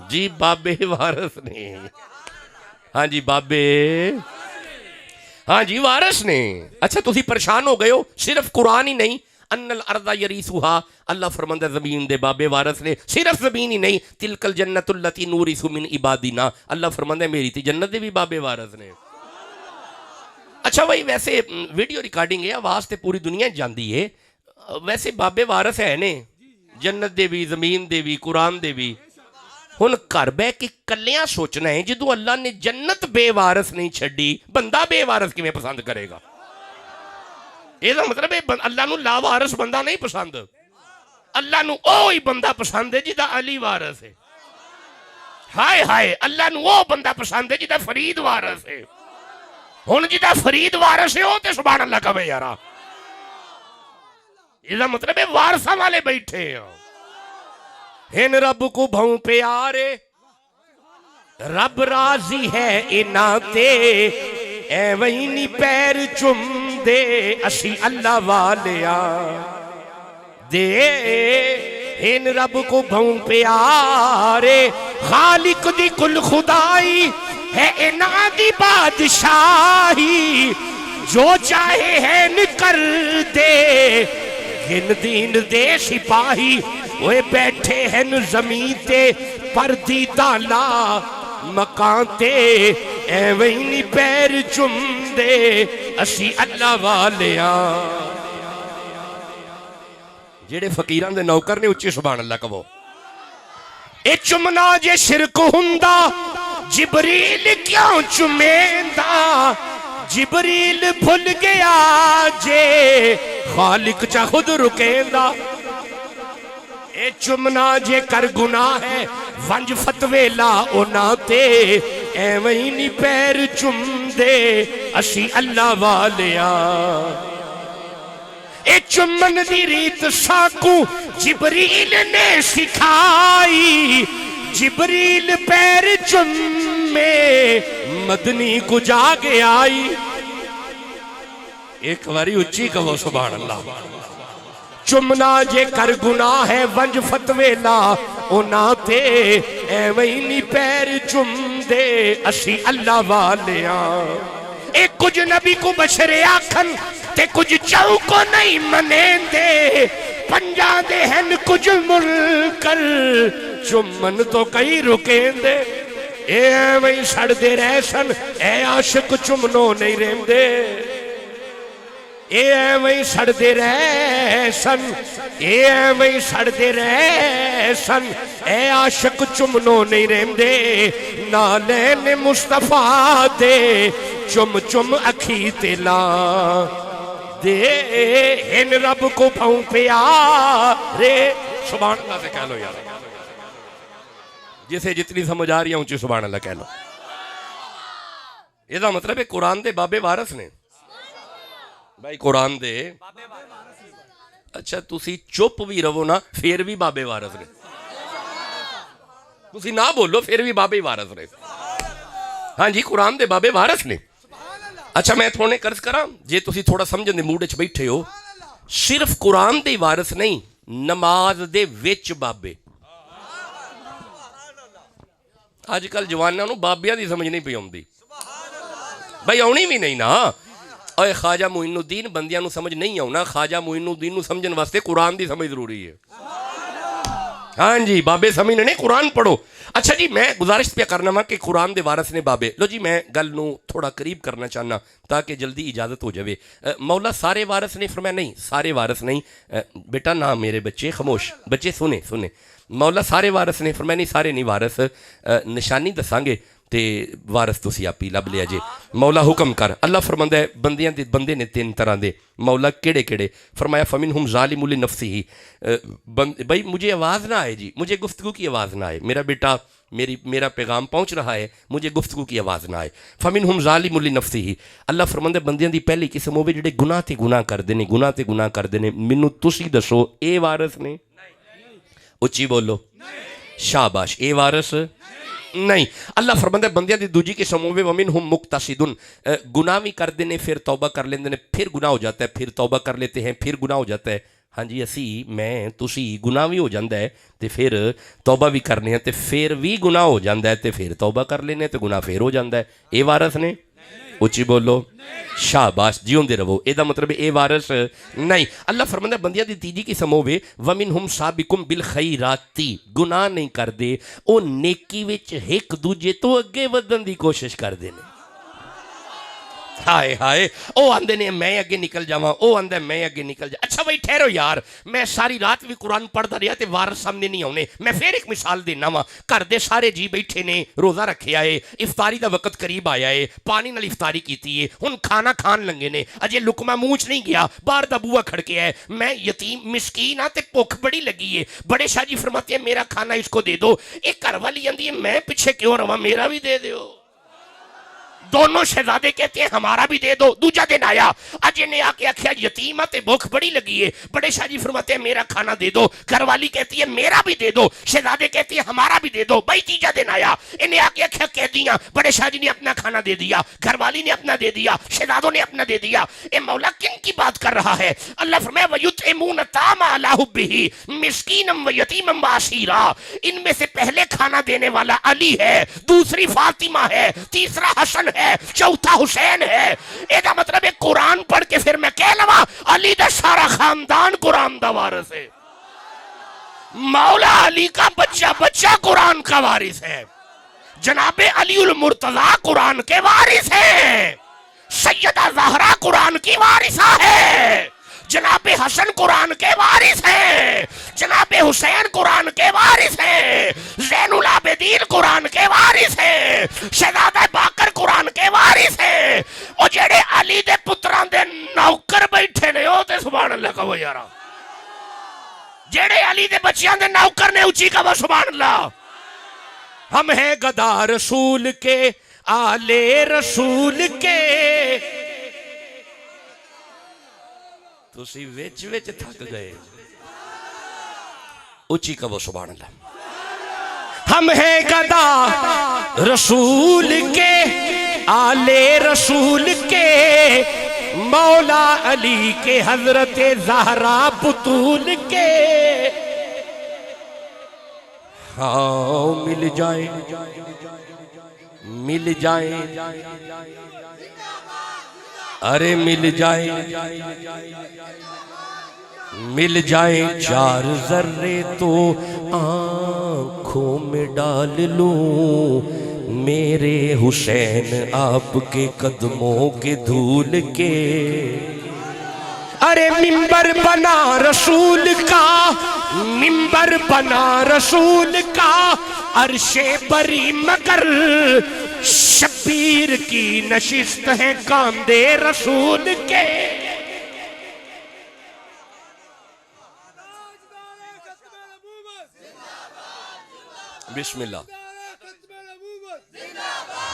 جی بابے وارث نے، ہاں جی بابے، ہاں جی وارث نے۔ اچھا تسی پریشان ہو گئے ہو، صرف قرآن ہی نہیں، ان الارض یریثھا، اللہ فرماندہ زمین دے بابے وارث نے، صرف زمین ہی نہیں، تلک الجنت التی نورث من عبادنا، اللہ فرماندہ میری تھی جنت دے بھی بابے وارث نے۔ اچھا بھائی ویسے ویڈیو ریکارڈنگ ہے، آواز تے پوری دنیا جاندی ہے، ویسے بابے وارث ہے نے جنت دے بھی زمین دے بھی قرآن دے بھی، ہن گھر بہ کے کلیاں سوچنا ہے جدوں اللہ نے جنت بے وارث نہیں چھڈی، بندہ بے وارث کیویں پسند کرے گا؟ یہ مطلب ہے اللہ نو لا وارث بندہ نہیں پسند، اللہ نو او ہی بندہ پسند ہے جدا علی وارث ہے، ہائے ہائے اللہ نو او بندہ پسند ہے جدا فرید وارث ہے، ہن جدا فرید وارث ہے او تے سبحان اللہ کہے یارا، یہ مطلب ہے وارثاں والے بیٹھے ہیں، ہن رب کو بھوں پیارے، رب راضی ہے اناتے، اے وینی پیر چم دے اسی اللہ والیا دے، ہن رب کو بھوں پیارے، خالق دی کل خدائی ہے انا دی بادشاہی، جو چاہے ہے نکر دے، ہن دین دے سپاہی، وہ بیٹھے ہیں زمین تے پردی دالا مکان تے ایویں نہیں پیر چم دے اسی اللہ والیاں جیڑے فقیران دے نوکر نے اچھی سبحان اللہ کہو اے چمنا جے شرک ہندا جبریل کیوں چمیندہ جبریل بھول گیا جے خالق چا خود رکیندہ اے چمنا جے کر گناہ ہے ونج فتوے لا اونا تے ایویں نی پیر چم دے اسی اللہ والیاں اے چمن دی ریت ساکو جبریل نے سکھائی جبریل پیر چمے مدنی کو جاگے آئی ایک واری اچھی کہو سبحان اللہ چمنا جے کر گناہ ہے ونج فتوے لا اونا تے ایویں نی پیر چم دے اسی اللہ والیاں ایک کچھ نبی کو بشرے آکھن تے کچھ چاو کو نہیں منین دے پنجا دے ہن کچھ ملکر چمن تو کئی رکین دے اے ایویں سڑ دے رہسن اے عاشق چمنو نہیں رہن دے اے ایویں سڑ دے رہسن اے ایویں سڑ دے رہسن اے عاشق چمنو نہیں رہن دے نالین مصطفیٰ دے چم چم اکھی تلا دے ان رب کو پاؤں پیارے سبحان اللہ سے کہہ لو یار جسے جتنی سمجھ آ رہی ہے اونچی سبحان اللہ کہہ لو یہ دا مطلب ہے قرآن دے بابے وارث نے بھائی قرآن دے اچھا تسی چپ بھی رہو نا پھر بھی بابے وارث نے تسی نہ بولو پھر بھی بابے وارث نے ہاں جی قرآن دے بابے وارث نے اچھا میں تھوڑے قرض کراں جے تسی تھوڑا سمجھن دے موڈ وچ بیٹھے ہو صرف قرآن دے وارث نہیں نماز دے وچ بابے آج کل جواناں نو بابیاں دی سمجھ نہیں پئی اوندی بھائی آونی بھی نہیں نا اے خواجہ معین الدین بندیاں نو سمجھ نہیں آونا خواجہ معین الدین نو سمجھن واسطے قرآن دی سمجھ ضروری ہے ہاں جی بابے سمجھنے نہیں قرآن پڑھو اچھا جی میں گزارش پہ کرنا ہوں کہ قرآن دے وارث نے بابے لو جی میں گل نو تھوڑا قریب کرنا چاہنا تاکہ جلدی اجازت ہو جاوے مولا سارے وارث نے فرمایا نہیں سارے وارث نہیں بیٹا نہ میرے بچے خاموش بچے سنے مولا سارے وارث نے فرمایا نہیں سارے نہیں وارث نشانی دساں گے تے وارث تسی آپی لب لیا جے مولا حکم کر اللہ فرماندا ہے بندے نے تین طرح دے مولا کیڑے کیڑے فرمایا فمنہم ظالم لنفسہ بھائی مجھے آواز نہ آئے جی مجھے گفتگو کی آواز نہ آئے میرا بیٹا میرا پیغام پہنچ رہا ہے مجھے گفتگو کی آواز نہ آئے فمنہم ظالم لنفسہ اللہ فرماندا ہے بندیاں دی پہلی قسم ہوے جڑے گناہ تے گناہ کردے نے مینوں تسی دسو اے وارث نے اچھی بولو شاباش اے وارث نہیں اللہ فرماندا ہے بندیاں دی دوجی قسم ہوے ومنہم مقتصدن گناہ بھی کردے نے پھر توبہ کر لیندے نے پھر گناہ ہو جاتا ہے پھر توبہ کر لیتے ہیں پھر گناہ ہو جاتا ہے ہاں جی اسی میں تسی گناہ بھی ہو جاندہ ہے تے پھر توبہ بھی کرنے ہیں تے پھر بھی گناہ ہو جاندہ ہے تے پھر توبہ کر لینے تے گناہ پھر ہو جاندہ ہے اے وارث نے اچھی بولو شاباش جیون دے رہو اے دا مطلب اے وارث نہیں اللہ فرماندا ہے بندیاں دی تیجی قسم ہوے ومنہم سابقم بالخیراتی گناہ نہیں کر دے او نیکی وچ ایک دوجے تو اگے ودن دی کوشش کر دے نے ہائے ہائے او آندے نے میں اگے نکل جاواں او آندا ہے میں اگے نکل جا اچھا بھائی ٹھہرو یار میں ساری رات بھی قرآن پڑھدا رہیا تے وارث سامنے نہیں آونے میں پھر ایک مثال دینا وا گھر دے سارے جی بیٹھے نے روزہ رکھے آئے افطاری دا وقت قریب آیا ہے پانی نال افطاری کیتی ہے ہن کھانا کھان لنگے نے اجے لقمہ منہ وچ نہیں گیا باہر دا بوہا کھڑکیا ہے میں یتیم مسکین ہاں تے بھوک بڑی لگی ہے بڑے شاہ جی فرماتے ہیں میرا کھانا اس کو دے دو ایک گھر والی آندی ہے میں پیچھے کیوں رہواں میرا بھی دے دیو دونوں شہزادے کہتے ہیں ہمارا بھی دے دو دوجا دن آیا اجے نے آ کے آکھیا یتیمہ تے بھوک بڑی لگی ہے بڑے شاہ جی فرماتے ہیں میرا کھانا دے دو گھر والی کہتی ہے میرا بھی دے دو شہزادے کہتے ہیں ہمارا بھی دے دو بھائی تیجا دن آیا انہیں آ کے آکھیا قیدیاں بڑے شاہ جی نے اپنا کھانا دے دیا گھر والی نے اپنا دے دیا شہزادوں نے اپنا دے دیا اے مولا کن کی بات کر رہا ہے اللہ فرمایا وَيُطْعِمُونَ الطَّعَامَ عَلَىٰ حُبِّهِ مِسْكِينًا وَيَتِيمًا وَأَسِيرًا ان میں سے پہلے کھانا دینے والا علی ہے دوسری فاطمہ ہے تیسرا حسن ہے چوتھا حسین ہے ایدہ مطلب ہے قرآن پڑھ کے پھر میں کہہ لوا علی دا سارا خاندان قرآن دا وارث ہے مولا علی کا بچہ قرآن کا وارث ہے جناب علی المرتضی قرآن کے وارث ہیں، سیدہ زہرا قرآن کی وارثہ ہے، جناب حسن قرآن کے وارث ہیں، جناب حسین قرآن کے وارث ہیں، زین العابدین قرآن کے وارث ہیں، شہزادہ باقر قرآن کے وارث ہیں، اور جڑے علی دے پتران دے نوکر بیٹھے نے او تے سبحان اللہ کہو یارا، جڑے علی دے بچیاں دے نوکر نے اچھی کہو سبحان اللہ۔ ہم ہیں گدا رسول کے آلے رسول کے، تسی ویچ ویچ تھک گئے، اچھی کہو سبحان اللہ۔ ہم ہیں گدا رسول کے آلے رسول کے، مولا علی کے حضرت زہرا بطول کے، ہاں مل جائیں مل جائیں، ارے مل جائیں مل جائیں چار ذرے تو آنکھوں میں ڈال لوں، میرے حسین آپ کے قدموں کے دھول کے، ارے منبر بنا رسول کا، منبر بنا رسول کا، عرش بری مگر شبیر کی نشست ہے کاندھے رسول کے۔ بسم اللہ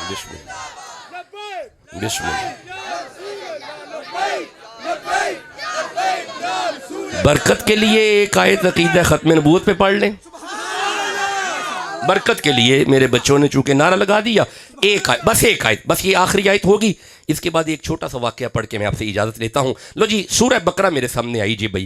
بسم اللہ بسم اللہ۔ برکت کے لیے ایک آیت عقیدہ ختم نبوت پہ پڑھ لیں، برکت کے لیے میرے بچوں نے چونکہ نعرہ لگا دیا، ایک آیت، بس ایک آیت، بس یہ آخری آیت ہوگی، اس کے بعد ایک چھوٹا سا واقعہ پڑھ کے میں آپ سے اجازت لیتا ہوں۔ لو جی سورہ بقرہ میرے سامنے آئی جی بھائی،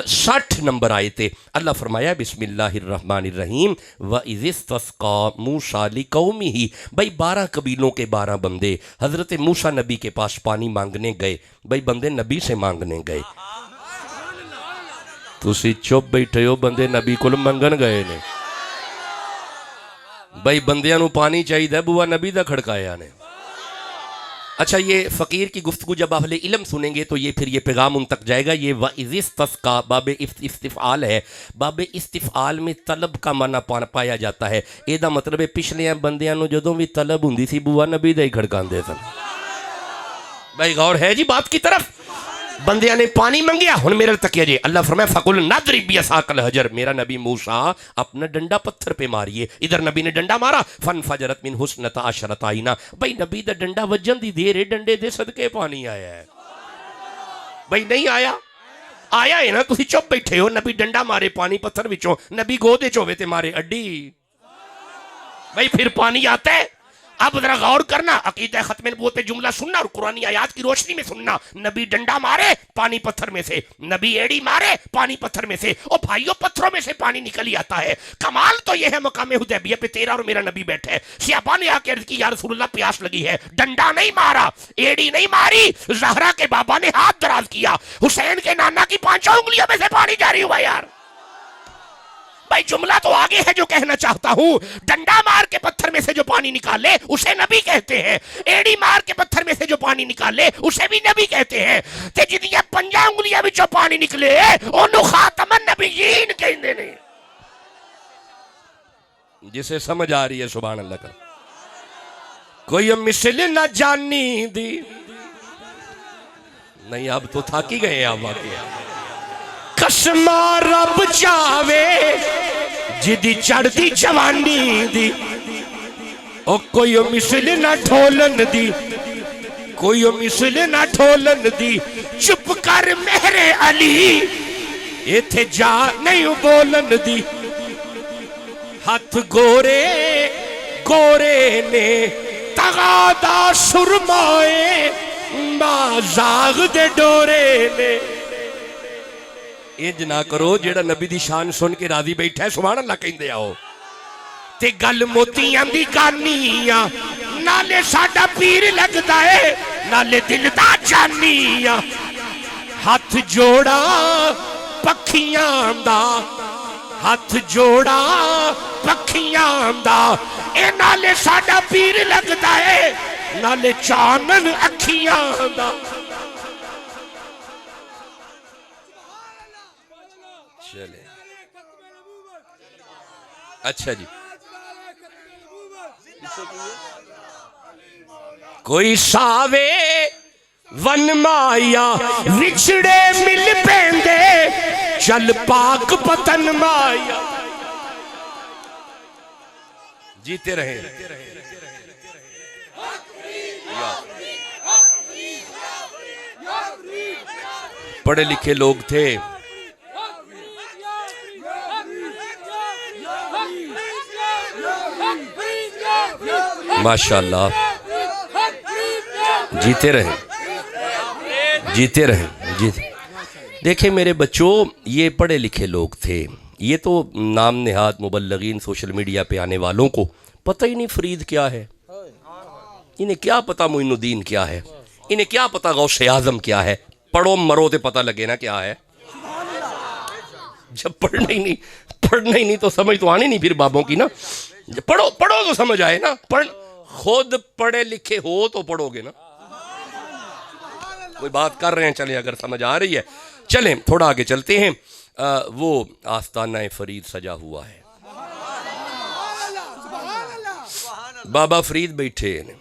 60 نمبر آیت۔ اللہ فرمایا بسم اللہ الرحمن الرحیم وَإِذِ اسْتَسْقَىٰ مُوسَىٰ لِقَوْمِهِ، بھائی 12 قبیلوں کے 12 بندے حضرت موسیٰ نبی کے پاس پانی مانگنے گئے، بھائی بندے نبی سے مانگنے گئے، تسی چپ بیٹھے ہو، بندے نبی کو منگن گئے نے، بھائی بندیاں نو پانی چاہیے دا بوا نبی دا کھڑکایا نے۔ اچھا یہ فقیر کی گفتگو جب اہل علم سنیں گے تو یہ پھر یہ پیغام ان تک جائے گا۔ یہ وَإِذِ اسْتَسْقَىٰ باب استفعال ہے، باب استفعال میں طلب کا معنی پایا جاتا ہے، یہ دا مطلب ہے پچھلے بندیاں نو جدوں بھی طلب ہوندی سی بوا نبی دا ہی کھڑکان دے سن۔ بھائی غور ہے جی بات کی طرف، بندیاں نے پانی منگیا، ہن میرے تک جی اللہ فرمایا فَقُلْ نَضْرِبْ بِعَصَاكَ الْحَجَرَ، میرا نبی موسیٰ اپنا ڈنڈا پتھر پہ ماریے، ادھر نبی نے ڈنڈا مارا فَانْفَجَرَتْ مِنْهُ اثْنَتَا عَشْرَةَ عَيْنًا، بھائی نبی دا ڈنڈا وجن دی دیر ہے، ڈنڈے دے صدقے پانی آیا ہے، بھائی نہیں آیا، آیا ہے نا، تسی چپ بیٹھے ہو، نبی ڈنڈا مارے پانی پتھر وچوں، نبی گودے چوے تے مارے اڈی، بھئی پھر پانی آتا ہے۔ اب ذرا غور کرنا، عقیدہ ختم نبوت پہ جملہ سننا اور قرآنی آیات کی روشنی میں سننا، نبی ڈنڈا مارے پانی پتھر میں سے، نبی ایڑی مارے پانی پتھر میں سے، اور بھائیوں پتھروں میں سے پانی نکل ہی آتا ہے۔ کمال تو یہ ہے مقام حدیبیہ پہ تیرا اور میرا نبی بیٹھے ہے، صحابہ نے آ کے عرض کی یا رسول اللہ پیاس لگی ہے، ڈنڈا نہیں مارا، ایڑی نہیں ماری، زہرا کے بابا نے ہاتھ دراز کیا، حسین کے نانا کی 5 انگلیوں میں سے پانی جاری ہوا یار۔ بھائی جملہ تو آگے ہے جو کہنا چاہتا ہوں، ڈنڈا مار کے پتھر میں سے جو پانی نکالے اسے نبی کہتے ہیں، ایڑی مار کے پتھر میں سے جو پانی نکالے اسے بھی نبی کہتے ہیں، تے جدیاں 5 انگلیاں میں جو پانی نکلے انہوں خاتم النبیین کہندے نے۔ جسے سمجھ آ رہی ہے سبحان اللہ کا، کوئی مثل نہ جانی دی، نہیں اب تو تھاکی گئے ہیں آپ واقعی، قسمہ رب چاہوے جدی چڑھ دی جوانی دی، او کوئی مثل نہ ڈھولن دی، کوئی مثل نہ ڈھولن دی، چپ کر مہر علی ایتھے جا نہیں بولن دی، ہاتھ گورے گورے نے تغادا سرمائے بازاغ دے ڈورے نے۔ انج نہ کرو جیڑا نبی دی شان سن کے راضی بیٹھا ہے سبحان اللہ کہندے آؤ، تے گل موتیاں دی کانیاں نالے ساڈا پیر لگدا ہے نالے دل دا جانیاں، ہاتھ جوڑا پکھیاں دا، ہاتھ جوڑا پکھیاں دا اے نالے ساڈا پیر لگدا ہے نالے چانن اکھیاں دا چلے اچھا جی کوئی ساوے ون مایا وچھڑے مل پیندے چل پاک پتن مایا جیتے رہے پڑھے لکھے لوگ تھے ماشاءاللہ جیتے رہے جیتے رہے جیتے دیکھیں میرے بچوں یہ پڑھے لکھے لوگ تھے یہ تو نام نہاد مبلغین سوشل میڈیا پہ آنے والوں کو پتہ ہی نہیں فرید کیا ہے انہیں کیا پتہ معین الدین کیا ہے انہیں کیا پتہ غوث اعظم کیا ہے پڑھو مرو تے پتہ لگے نا کیا ہے جب پڑھنا ہی نہیں تو سمجھ تو آنی نہیں پھر بابوں کی نا پڑھو تو سمجھ آئے نا خود پڑھے لکھے ہو تو پڑھو گے نا کوئی بات کر رہے ہیں چلیں اگر سمجھ آ رہی ہے چلیں تھوڑا آگے چلتے ہیں وہ آستانہ فرید سجا ہوا ہے بابا فرید بیٹھے ہیں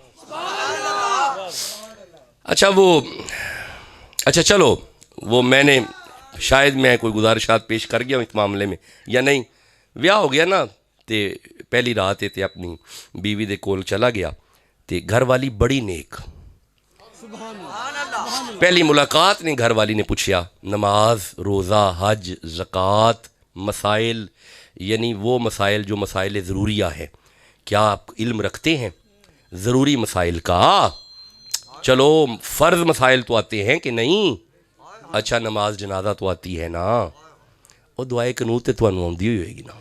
اچھا چلو وہ میں نے شاید میں کوئی گزارشات پیش کر گیا ہوں اس معاملے میں یا نہیں ویاہ ہو گیا نا تے پہلی رات تے اپنی بیوی دے کول چلا گیا تے گھر والی بڑی نیک پہلی ملاقات نے گھر والی نے پوچھیا نماز روزہ حج زکوٰۃ مسائل یعنی وہ مسائل جو مسائل ضروریہ ہے کیا آپ علم رکھتے ہیں ضروری مسائل کا چلو فرض مسائل تو آتے ہیں کہ نہیں اچھا نماز جنازہ تو آتی ہے نا اور دعائے قنوت تو انہوں آندی ہوئے گی نا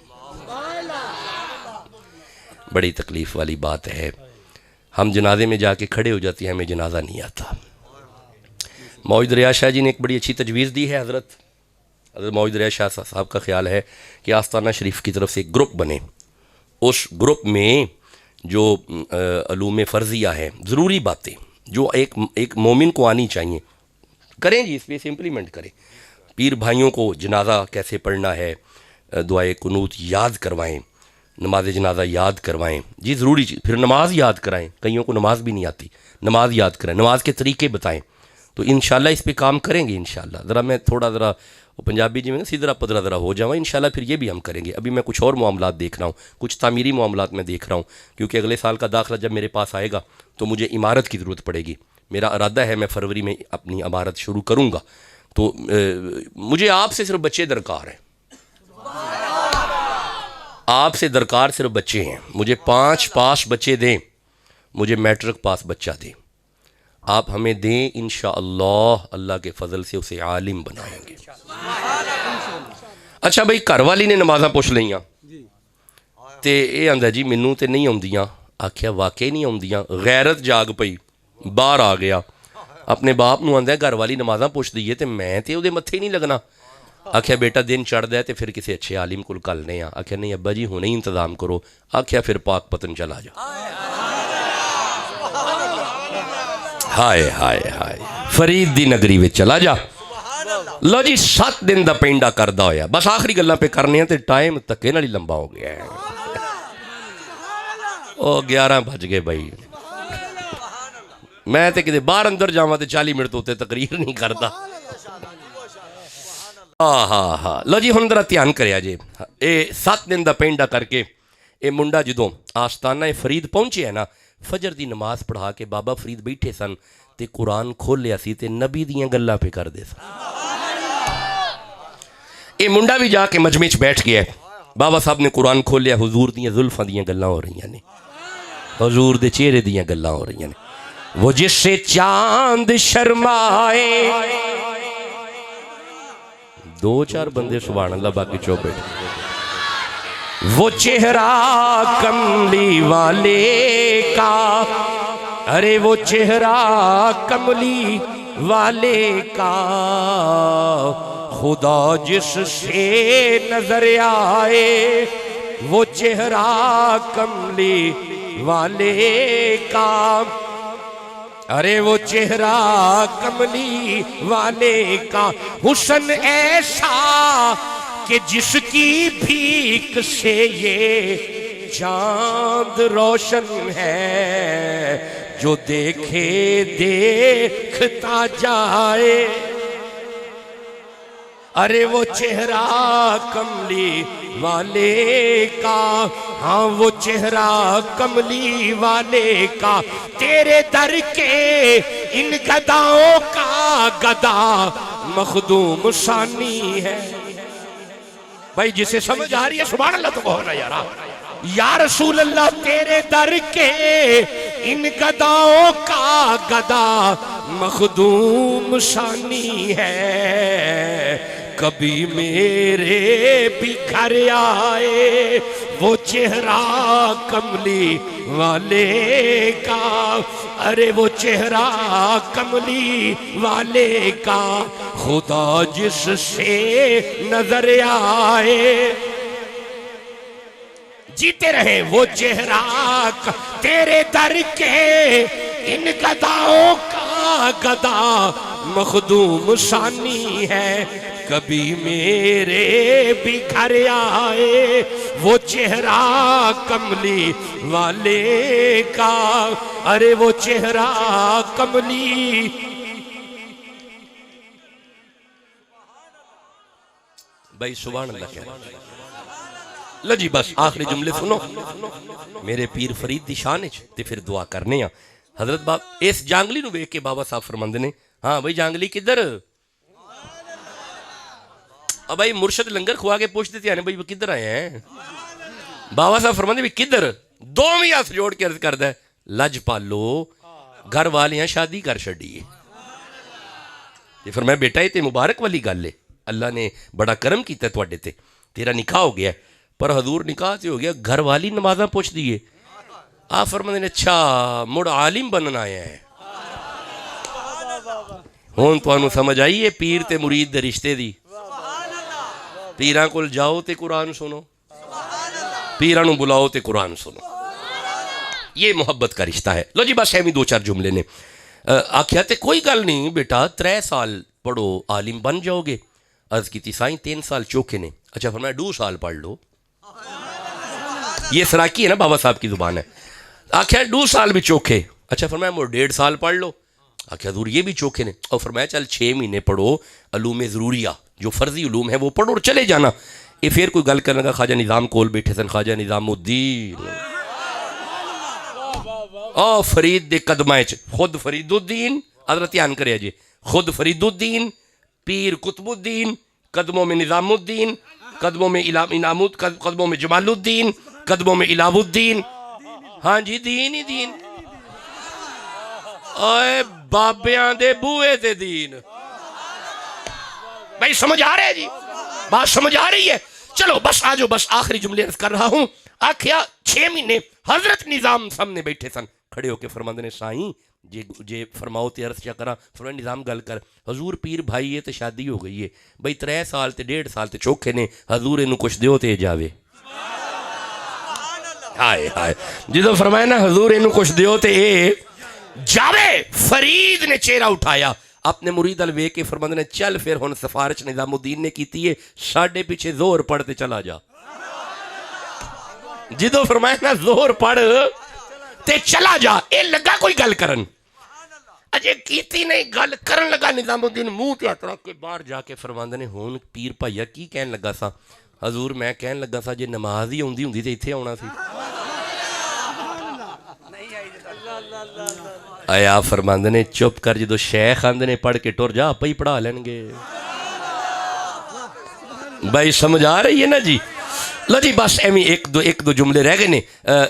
بڑی تکلیف والی بات ہے ہم جنازے میں جا کے کھڑے ہو جاتے ہیں ہمیں جنازہ نہیں آتا موعود دریا شاہ جی نے ایک بڑی اچھی تجویز دی ہے حضرت موعود دریا شاہ صاحب کا خیال ہے کہ آستانہ شریف کی طرف سے ایک گروپ بنے اس گروپ میں جو علوم فرضیہ ہے ضروری باتیں جو ایک مومن کو آنی چاہیے کریں جی اس پہ سے امپلیمنٹ کریں پیر بھائیوں کو جنازہ کیسے پڑھنا ہے دعائے قنوت یاد کروائیں نماز جنازہ یاد کروائیں جی ضروری چیز پھر نماز یاد کرائیں کئیوں کو نماز بھی نہیں آتی نماز یاد کرائیں نماز کے طریقے بتائیں تو انشاءاللہ اس پہ کام کریں گے انشاءاللہ ذرا میں ذرا پنجابی جی میں سیدھا پدرا ذرا ہو جاؤں انشاءاللہ پھر یہ بھی ہم کریں گے ابھی میں کچھ اور معاملات دیکھ رہا ہوں کچھ تعمیری معاملات میں دیکھ رہا ہوں کیونکہ اگلے سال کا داخلہ جب میرے پاس آئے گا تو مجھے عمارت کی ضرورت پڑے گی میرا ارادہ ہے میں فروری میں اپنی عمارت شروع کروں گا تو مجھے آپ سے صرف بچے درکار ہیں آپ سے درکار صرف بچے ہیں مجھے 5 پاس بچے دیں مجھے میٹرک پاس بچہ دیں آپ ہمیں دیں انشاءاللہ اللہ کے فضل سے اسے عالم بنائیں گے اچھا بھائی گھر والی نے نمازاں پوچھ لئیاں تے اے آندہ جی منوں تے نہیں آندیاں آکھیا واقعی نہیں آندیاں غیرت جاگ پئی باہر آ گیا اپنے باپ نو آندہ گھر والی نمازاں پوچھ دیئے تے میں تے دے متھے نہیں لگنا آکھیا بیٹا دن چڑھ دے تے پھر کسی اچھے عالم کو کلنے ہیں آکھیا نہیں ابا جی ہونے ہی انتظام کرو آکھیا پھر پاک پتن چلا جا ہائے ہائے ہائے فرید دی نگری وچ چلا جا لو جی 7 دن دا پینڈا کردہ ہویا بس آخری گلہ پہ کرنے ہیں تے ٹائم تکے نالی لمبا ہو گیا ہے او 11 بج گئے بھائی میں تے کدے باہر اندر جاواں تے 40 منٹ ہوتے تقریر نہیں کرتا ہاں لو جی ہن ذرا دھیان کریا جے اے 7 دن دا پینڈا کر کے اے منڈا جدوں آستانہ فرید پہنچے ہے نا فجر دی نماز پڑھا کے بابا فرید بیٹھے سن تے قرآن کھول لیا سی تے نبی دیاں گلاں پہ کر دے سن اے منڈا بھی جا کے مجمع وچ بیٹھ گیا بابا صاحب نے قرآن کھول لیا حضور دیاں زلفاں دیاں گلاں ہو رہی ہیں حضور دے چہرے دیاں گلاں ہو رہی ہیں وہ جس سے چاند شرمائے 2-4 بندے سبحان اللہ باقی چوپ بیٹھے وہ چہرہ کملی والے کا ارے وہ چہرہ کملی والے کا خدا جس سے نظر آئے وہ چہرہ کملی والے کا، ارے وہ چہرہ کملی والے کا حسن ایسا کہ جس کی بھیک سے یہ چاند روشن ہے، جو دیکھے دیکھتا جائے۔ ارے وہ چہرہ کملی والے کا، ہاں وہ چہرہ کملی والے کا، تیرے در کے ان گداؤں کا گدا مخدوم ثانی ہے۔ بھائی جسے سمجھ آ رہی ہے سبحان اللہ تو کہو نا یارا۔ یا رسول اللہ تیرے در کے ان گداؤں کا گدا مخدوم ثانی ہے، کبھی میرے بھی گھر آئے وہ چہرہ کملی والے کا، ارے وہ چہرہ کملی والے کا، خدا جس سے نظر آئے جیتے رہے وہ چہرہ تیرے در کے ان گداؤں کا گدا مخدوم ثانی ہے، کبھی میرے بھی گھر آئے وہ چہرہ کملی والے کا، ارے وہ چہرہ کملی۔ بھائی سبحان اللہ کہہ رہے لو جی بس آخری جملے سنو میرے پیر فرید دی شان تے پھر دعا کرنے ہیں۔ حضرت باپ اس جانگلی نو ویکھ کے بابا صاحب فرماندے نے، ہاں بھائی جانگلی کدھر؟ اب بھائی مرشد لنگر کھوا کے پوچھ دیتے ہیں بھائی وہ کدھر آئے ہیں؟ بابا صاحب فرماندے بھی کدھر؟ دوویں ہاتھ جوڑ کے عرض کردا ہے لج پالو گھر والیاں شادی کر چھڈی ہے۔ فرمایا بیٹا یہ تے مبارک والی گل ہے، اللہ نے بڑا کرم کیتا ہے تواڈے تے، تیرا نکاح ہو گیا ہے، پر حضور نکاح سے ہو گیا گھر والی نمازاں پوچھ دیئے۔ آپ فرماندے نے اچھا مڑ عالم بننا آیا ہے۔ ہون تو انہوں سمجھ آئیے پیر تے مرید دے رشتے دی، پیران کول جاؤ تے قرآن سنو، پیران نو بلاؤ تے قرآن سنو، یہ محبت کا رشتہ ہے۔ لو جی بس ایمی دو چار جملے نے آکھیا تے کوئی گل نہیں بیٹا 3 سال پڑھو عالم بن جاؤ گے۔ عرض کی تھی سائیں 3 سال چوکے نے، اچھا فرمایا 2 سال پڑھ لو، یہ سراکی ہے نا بابا صاحب کی زبان ہے۔ آکھیا 2 سال بھی چوکھے، اچھا فرمایا مور 1.5 سال پڑھ لو، آکھیا حضور یہ بھی چوکھے نے، اور فرمایا چل 6 مہینے پڑھو علوم ضروریہ جو فرضی علوم ہے وہ پڑھو اور چلے جانا۔ یہ پھر کوئی گل کرنے کا خواجہ نظام کول بیٹھے سن، خواجہ نظام الدین فرید دے قدمائے خود فرید الدین، حضرت دھیان کرے جی، خود فرید الدین پیر قطب الدین، قدموں میں نظام الدین، قدموں میں قدموں میں جمال الدین، قدموں میں الہ الدین، ہاں جی دین ہی دین، اے بابیاں دے بوئے دے دین۔ بھائی سمجھ آ رہے ہے جی، بات سمجھ آ رہی ہے؟ چلو بس آجو بس آخری جملے عرض کر رہا ہوں۔ آکھیا 6 مہینے حضرت نظام سامنے بیٹھے سن، کھڑے ہو کے فرماندے نے سائیں جے فرماؤ تے عرض کیا کرا، فرمایا نظام گل کر، حضور پیر بھائی ہے تے شادی ہو گئی ہے، بھائی 3 سال تے 1.5 سال تے چوکھے نے، حضور انہوں کچھ دیو تے جاوے۔ ہائے ہائے جدو فرمایا نا حضور انہوں کچھ دیو تے جاوے، فرید نے چہرہ اٹھایا اپنے مرید الوے کے، فرماندے نے چل پھر ہن سفارش نظام الدین نے کیتی ہے، ساڑھے پیچھے زور پڑھتے چلا جا۔ جدو فرمایا نا زور پڑھ تے چلا جا، اے لگا کوئی گل کرن، اجے کیتی نہیں گل کرن لگا نظام الدین منہ تے ہاتھ رکھ کے باہر جا کے فرماندے نے ہون پیر بھائیا کی کہن لگا سا؟ حضور میں کہن لگا سا جے نماز ہی ہوندی تے ایتھے آنا سی۔ آیا فرماندے نے چپ کر، جدو شیخ آندے نے پڑھ کے ٹر جا آپ ہی پڑھا لیں گے۔ بھائی سمجھ آ رہی ہے نا جی؟ لو جی بس ایمی ایک دو جملے رہ گئے نے۔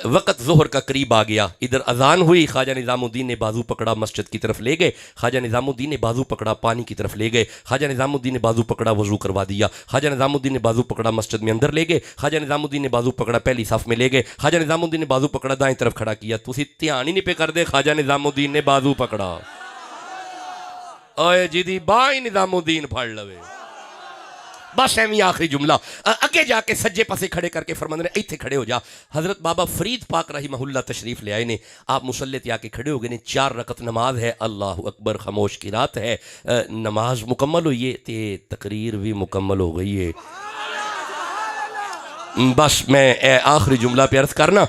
وقت ظہر کا قریب آ گیا، ادھر اذان ہوئی، خواجہ نظام الدین نے بازو پکڑا مسجد کی طرف لے گئے، خواجہ نظام الدین نے بازو پکڑا پانی کی طرف لے گئے، خواجہ نظام الدین نے بازو پکڑا وضو کروا دیا، خواجہ نظام الدین نے بازو پکڑا مسجد میں اندر لے گئے، خواجہ نظام الدین نے بازو پکڑا پہلی صف میں لے گئے، خواجہ نظام الدین نے بازو پکڑا دائیں طرف کھڑا کیا۔ تسی دھیان ہی نہیں پہ کر دے، خواجہ نظام الدین نے بازو پکڑا، اوئے جی دی بائی نظام الدین پھڑ لوے، بس ایویں آخری جملہ اگے جا کے سجے پاسے کھڑے کر کے فرماندے نے ایتھے کھڑے ہو جا. حضرت بابا فرید پاک رحمہ اللہ تشریف لے آئے نے. آپ مصلی تے آ کے کھڑے ہو گئے نے. 4 رکعت نماز ہے. اللہ اکبر. خاموش کی رات ہے. نماز مکمل ہوئی ہے تے تقریر بھی مکمل ہو گئی ہے. بس میں آخری جملہ پہ عرض کرنا.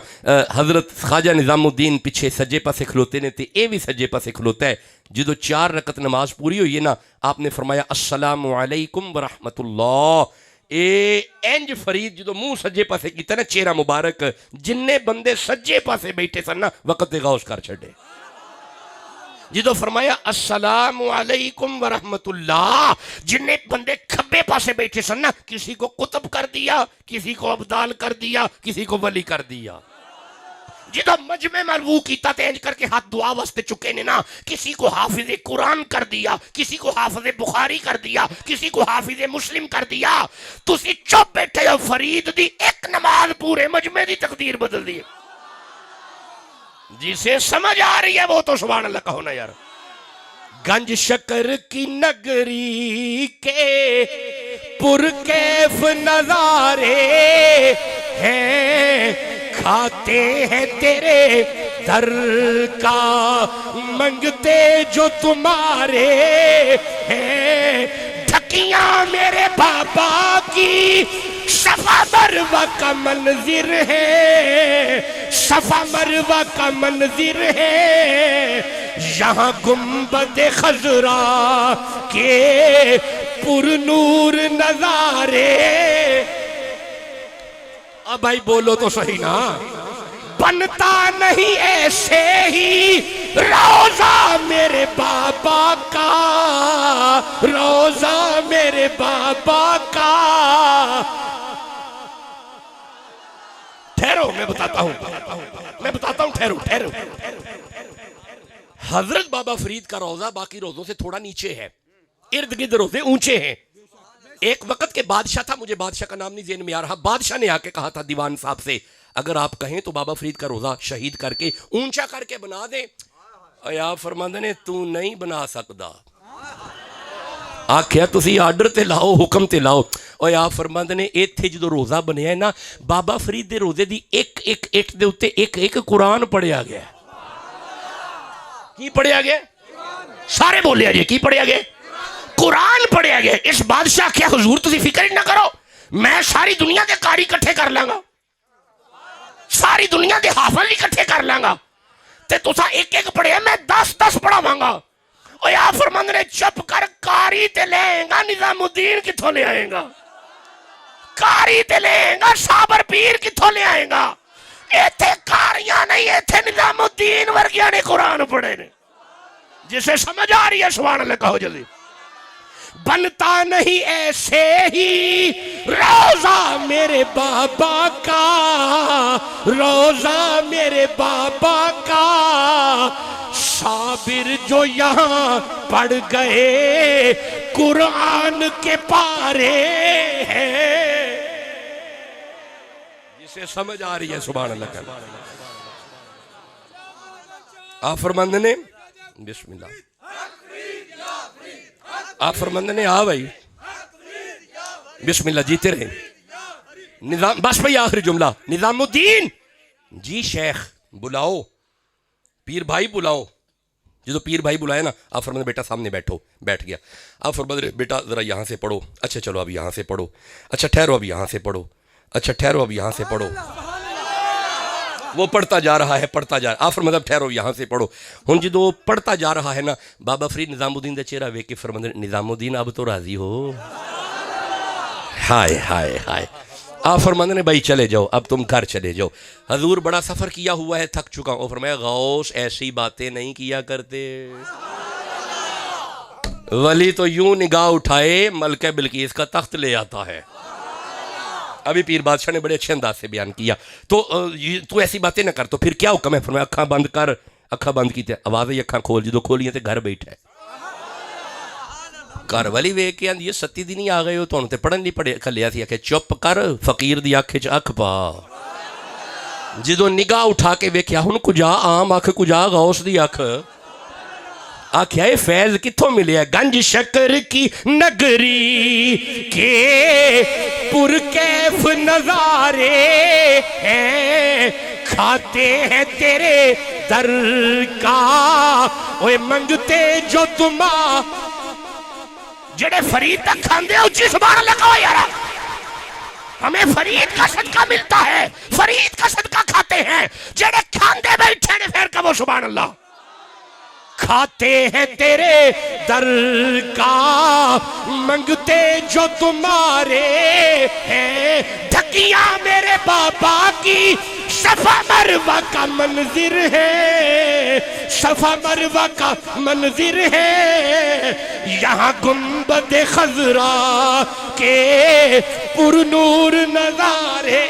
حضرت خواجہ نظام الدین پیچھے سجے پاسے کھلوتے نے تے اے بھی سجے پاسے کھلوتا ہے. جدو 4 رکعت نماز پوری ہوئی ہے نا, آپ نے فرمایا السلام علیکم ورحمت اللہ. اے انج فرید جدو منہ سجے پاسے کیتا نا, چہرہ مبارک جننے بندے سجے پاسے بیٹھے سن نا وقت غوث کر چھڑے. جدو فرمایا السلام علیکم ورحمت اللہ, جننے بندے کھبے پاسے بیٹھے سن نا, کسی کو قطب کر دیا, کسی کو ابدال کر دیا, کسی کو ولی کر دیا. جدو مجمع مربو کیتا تے انج کر کے ہاتھ دعا واسطے چکے نے نا, کسی کو حافظ قرآن کر دیا, کسی کو حافظ بخاری کر دیا, کسی کو حافظ مسلم کر دیا. تسی چپ بیٹھے ہو, فرید دی ایک نماز پورے مجمع دی تقدیر بدل دی. جسے سمجھ آ رہی ہے وہ تو سبحان اللہ کہو نا یار. گنج شکر کی نگری کے پرکیف نظارے ہیں, کھاتے ہیں تیرے در کا منگتے جو تمہارے ہیں. ڈھکیاں میرے بابا کی صفا مروہ کا منظر ہے, صفا مروہ کا منظر ہے. یہاں گنبد خضرا کے پر نور نظارے. اب بھائی بولو تو صحیح نا. بنتا نہیں ایسے ہی روزہ میرے بابا کا, روزہ میرے بابا کا. ٹھہرو میں بتاتا ہوں, ٹھہرو. حضرت بابا فرید کا روزہ باقی روزوں سے تھوڑا نیچے ہے, ارد گرد روزے اونچے ہیں. ایک وقت کے بادشاہ تھا, مجھے بادشاہ کا نام نہیں ذہن میں آ رہا, بادشاہ نے آ کے کہا تھا دیوان صاحب سے, اگر آپ کہیں تو بابا فرید کا روزہ شہید کر کے اونچا کر کے بنا دیں. آپ فرماندے نے تو نہیں بنا سکتا. آکھیا تسی آرڈر تے لاؤ, حکم تے لاؤ. اور آپ فرماندے نے ایتھے جدو روزہ بنیا ہے نا, بابا فرید دے روزے دی ایک ایک اٹ دے اتے ایک ایک قرآن پڑھیا گیا. کی پڑھیا گیا؟ سارے بولیا جی, کی پڑھیا گیا؟ قرآن پڑھیا گیا. اس بادشاہ کیا حضور تسی فکر نہ کرو, میں ساری دنیا کے قاری کٹھے کر لانگا, ساری دنیا کے حافظ اکٹھے کر لانگا, تے تسا ایک ایک پڑھے, میں 10 پڑھا مانگا. اور یا فرماندے نے چپ کر, قاری تے لے آئیں گا نظام الدین کتھوں لے آئیں گا, قاری تے لے آئیں گا صابر پیر کتھوں لے آئیں گا. ایتھے قاریاں نہیں, ایتھے نظام الدین ورگیاں نے قرآن پڑھے نے. جسے سمجھ آ رہی ہے سبحان اللہ کہو جلدی. بنتا نہیں ایسے ہی روزہ میرے بابا کا, روزہ میرے بابا کا. صابر جو یہاں پڑھ گئے قرآن کے پارے ہیں. جسے سمجھ آ رہی ہے سبحان اللہ کا. آپ فرماندے نے بسم اللہ, آپ فرماندے نے آ بھائی بسم اللہ, جیتے رہے. نظام بس بھائی آخری جملہ. نظام الدین جی شیخ بلاؤ, پیر بھائی بلاؤ. جدو پیر بھائی بلائے نا, آپ فرماندے بیٹا سامنے بیٹھو. بیٹھ گیا. آپ فرماندے بیٹا ذرا یہاں سے پڑھو. اچھا چلو اب یہاں سے پڑھو. اچھا ٹھہرو اب یہاں سے پڑھو. اچھا ٹھہرو اب یہاں سے پڑھو. وہ پڑھتا جا رہا ہے, پڑھتا جا رہا ہے. آپ فرماندے ٹھہرو یہاں سے پڑھو. ہن جدو پڑھتا جا رہا ہے نا, بابا فرید نظام الدین دا چہرہ ویکھ کے فرماندے نظام الدین اب تو راضی ہو. ہائے ہائے ہائے. آپ فرماندے نے بھائی چلے جاؤ, اب تم گھر چلے جاؤ. حضور بڑا سفر کیا ہوا ہے, تھک چکا ہوں. فرمایا غوث ایسی باتیں نہیں کیا کرتے, ولی تو یوں نگاہ اٹھائے ملکہ بلقیس کا تخت لے آتا ہے. ابھی پیر بادشاہ نے بڑے اچھے انداز سے بیان کیا. تو ایسی باتیں نہ کر. تو پھر کیا حکم ہے؟ فرمایا اکھاں بند کر. اکھاں بند کی تے آواز ہے اکھاں کھول. جدو کھولیاں تے گھر بیٹھا ہے. گھر والی ویکھ کے آندی 37 دن ہی آ گئے ہو, تانوں تے پڑھن نہیں پڑے کھلیا سی. آکھے چپ کر, فقیر دی اکھ وچ اکھ پا. جدو نگاہ اٹھا کے ویکھیا ہن کجا عام اکھ کجا غوث دی اکھ. آکھیا اے فیض کتھوں ملے ہے؟ گنج شکر کی نگری کے پرکیف نظارے ہیں، کھاتے ہیں تیرے در کا اوے منگتے جو تمہاں جڑے فرید تک کھاندے ہو اچھی سبحان اللہ کہو یارا، ہمیں فرید کا صدقہ ملتا ہے، فرید کا صدقہ کھاتے ہیں، جڑے کھاندے بیٹھے نے پھر کہو سبحان اللہ۔ کھاتے ہیں تیرے در کا منگتے جو تمہارے ہیں، ڈھکیاں میرے بابا کی صفا مروہ کا منظر ہے، صفا مروہ کا منظر ہے، یہاں گنبد خضرا کے پر نور نظارے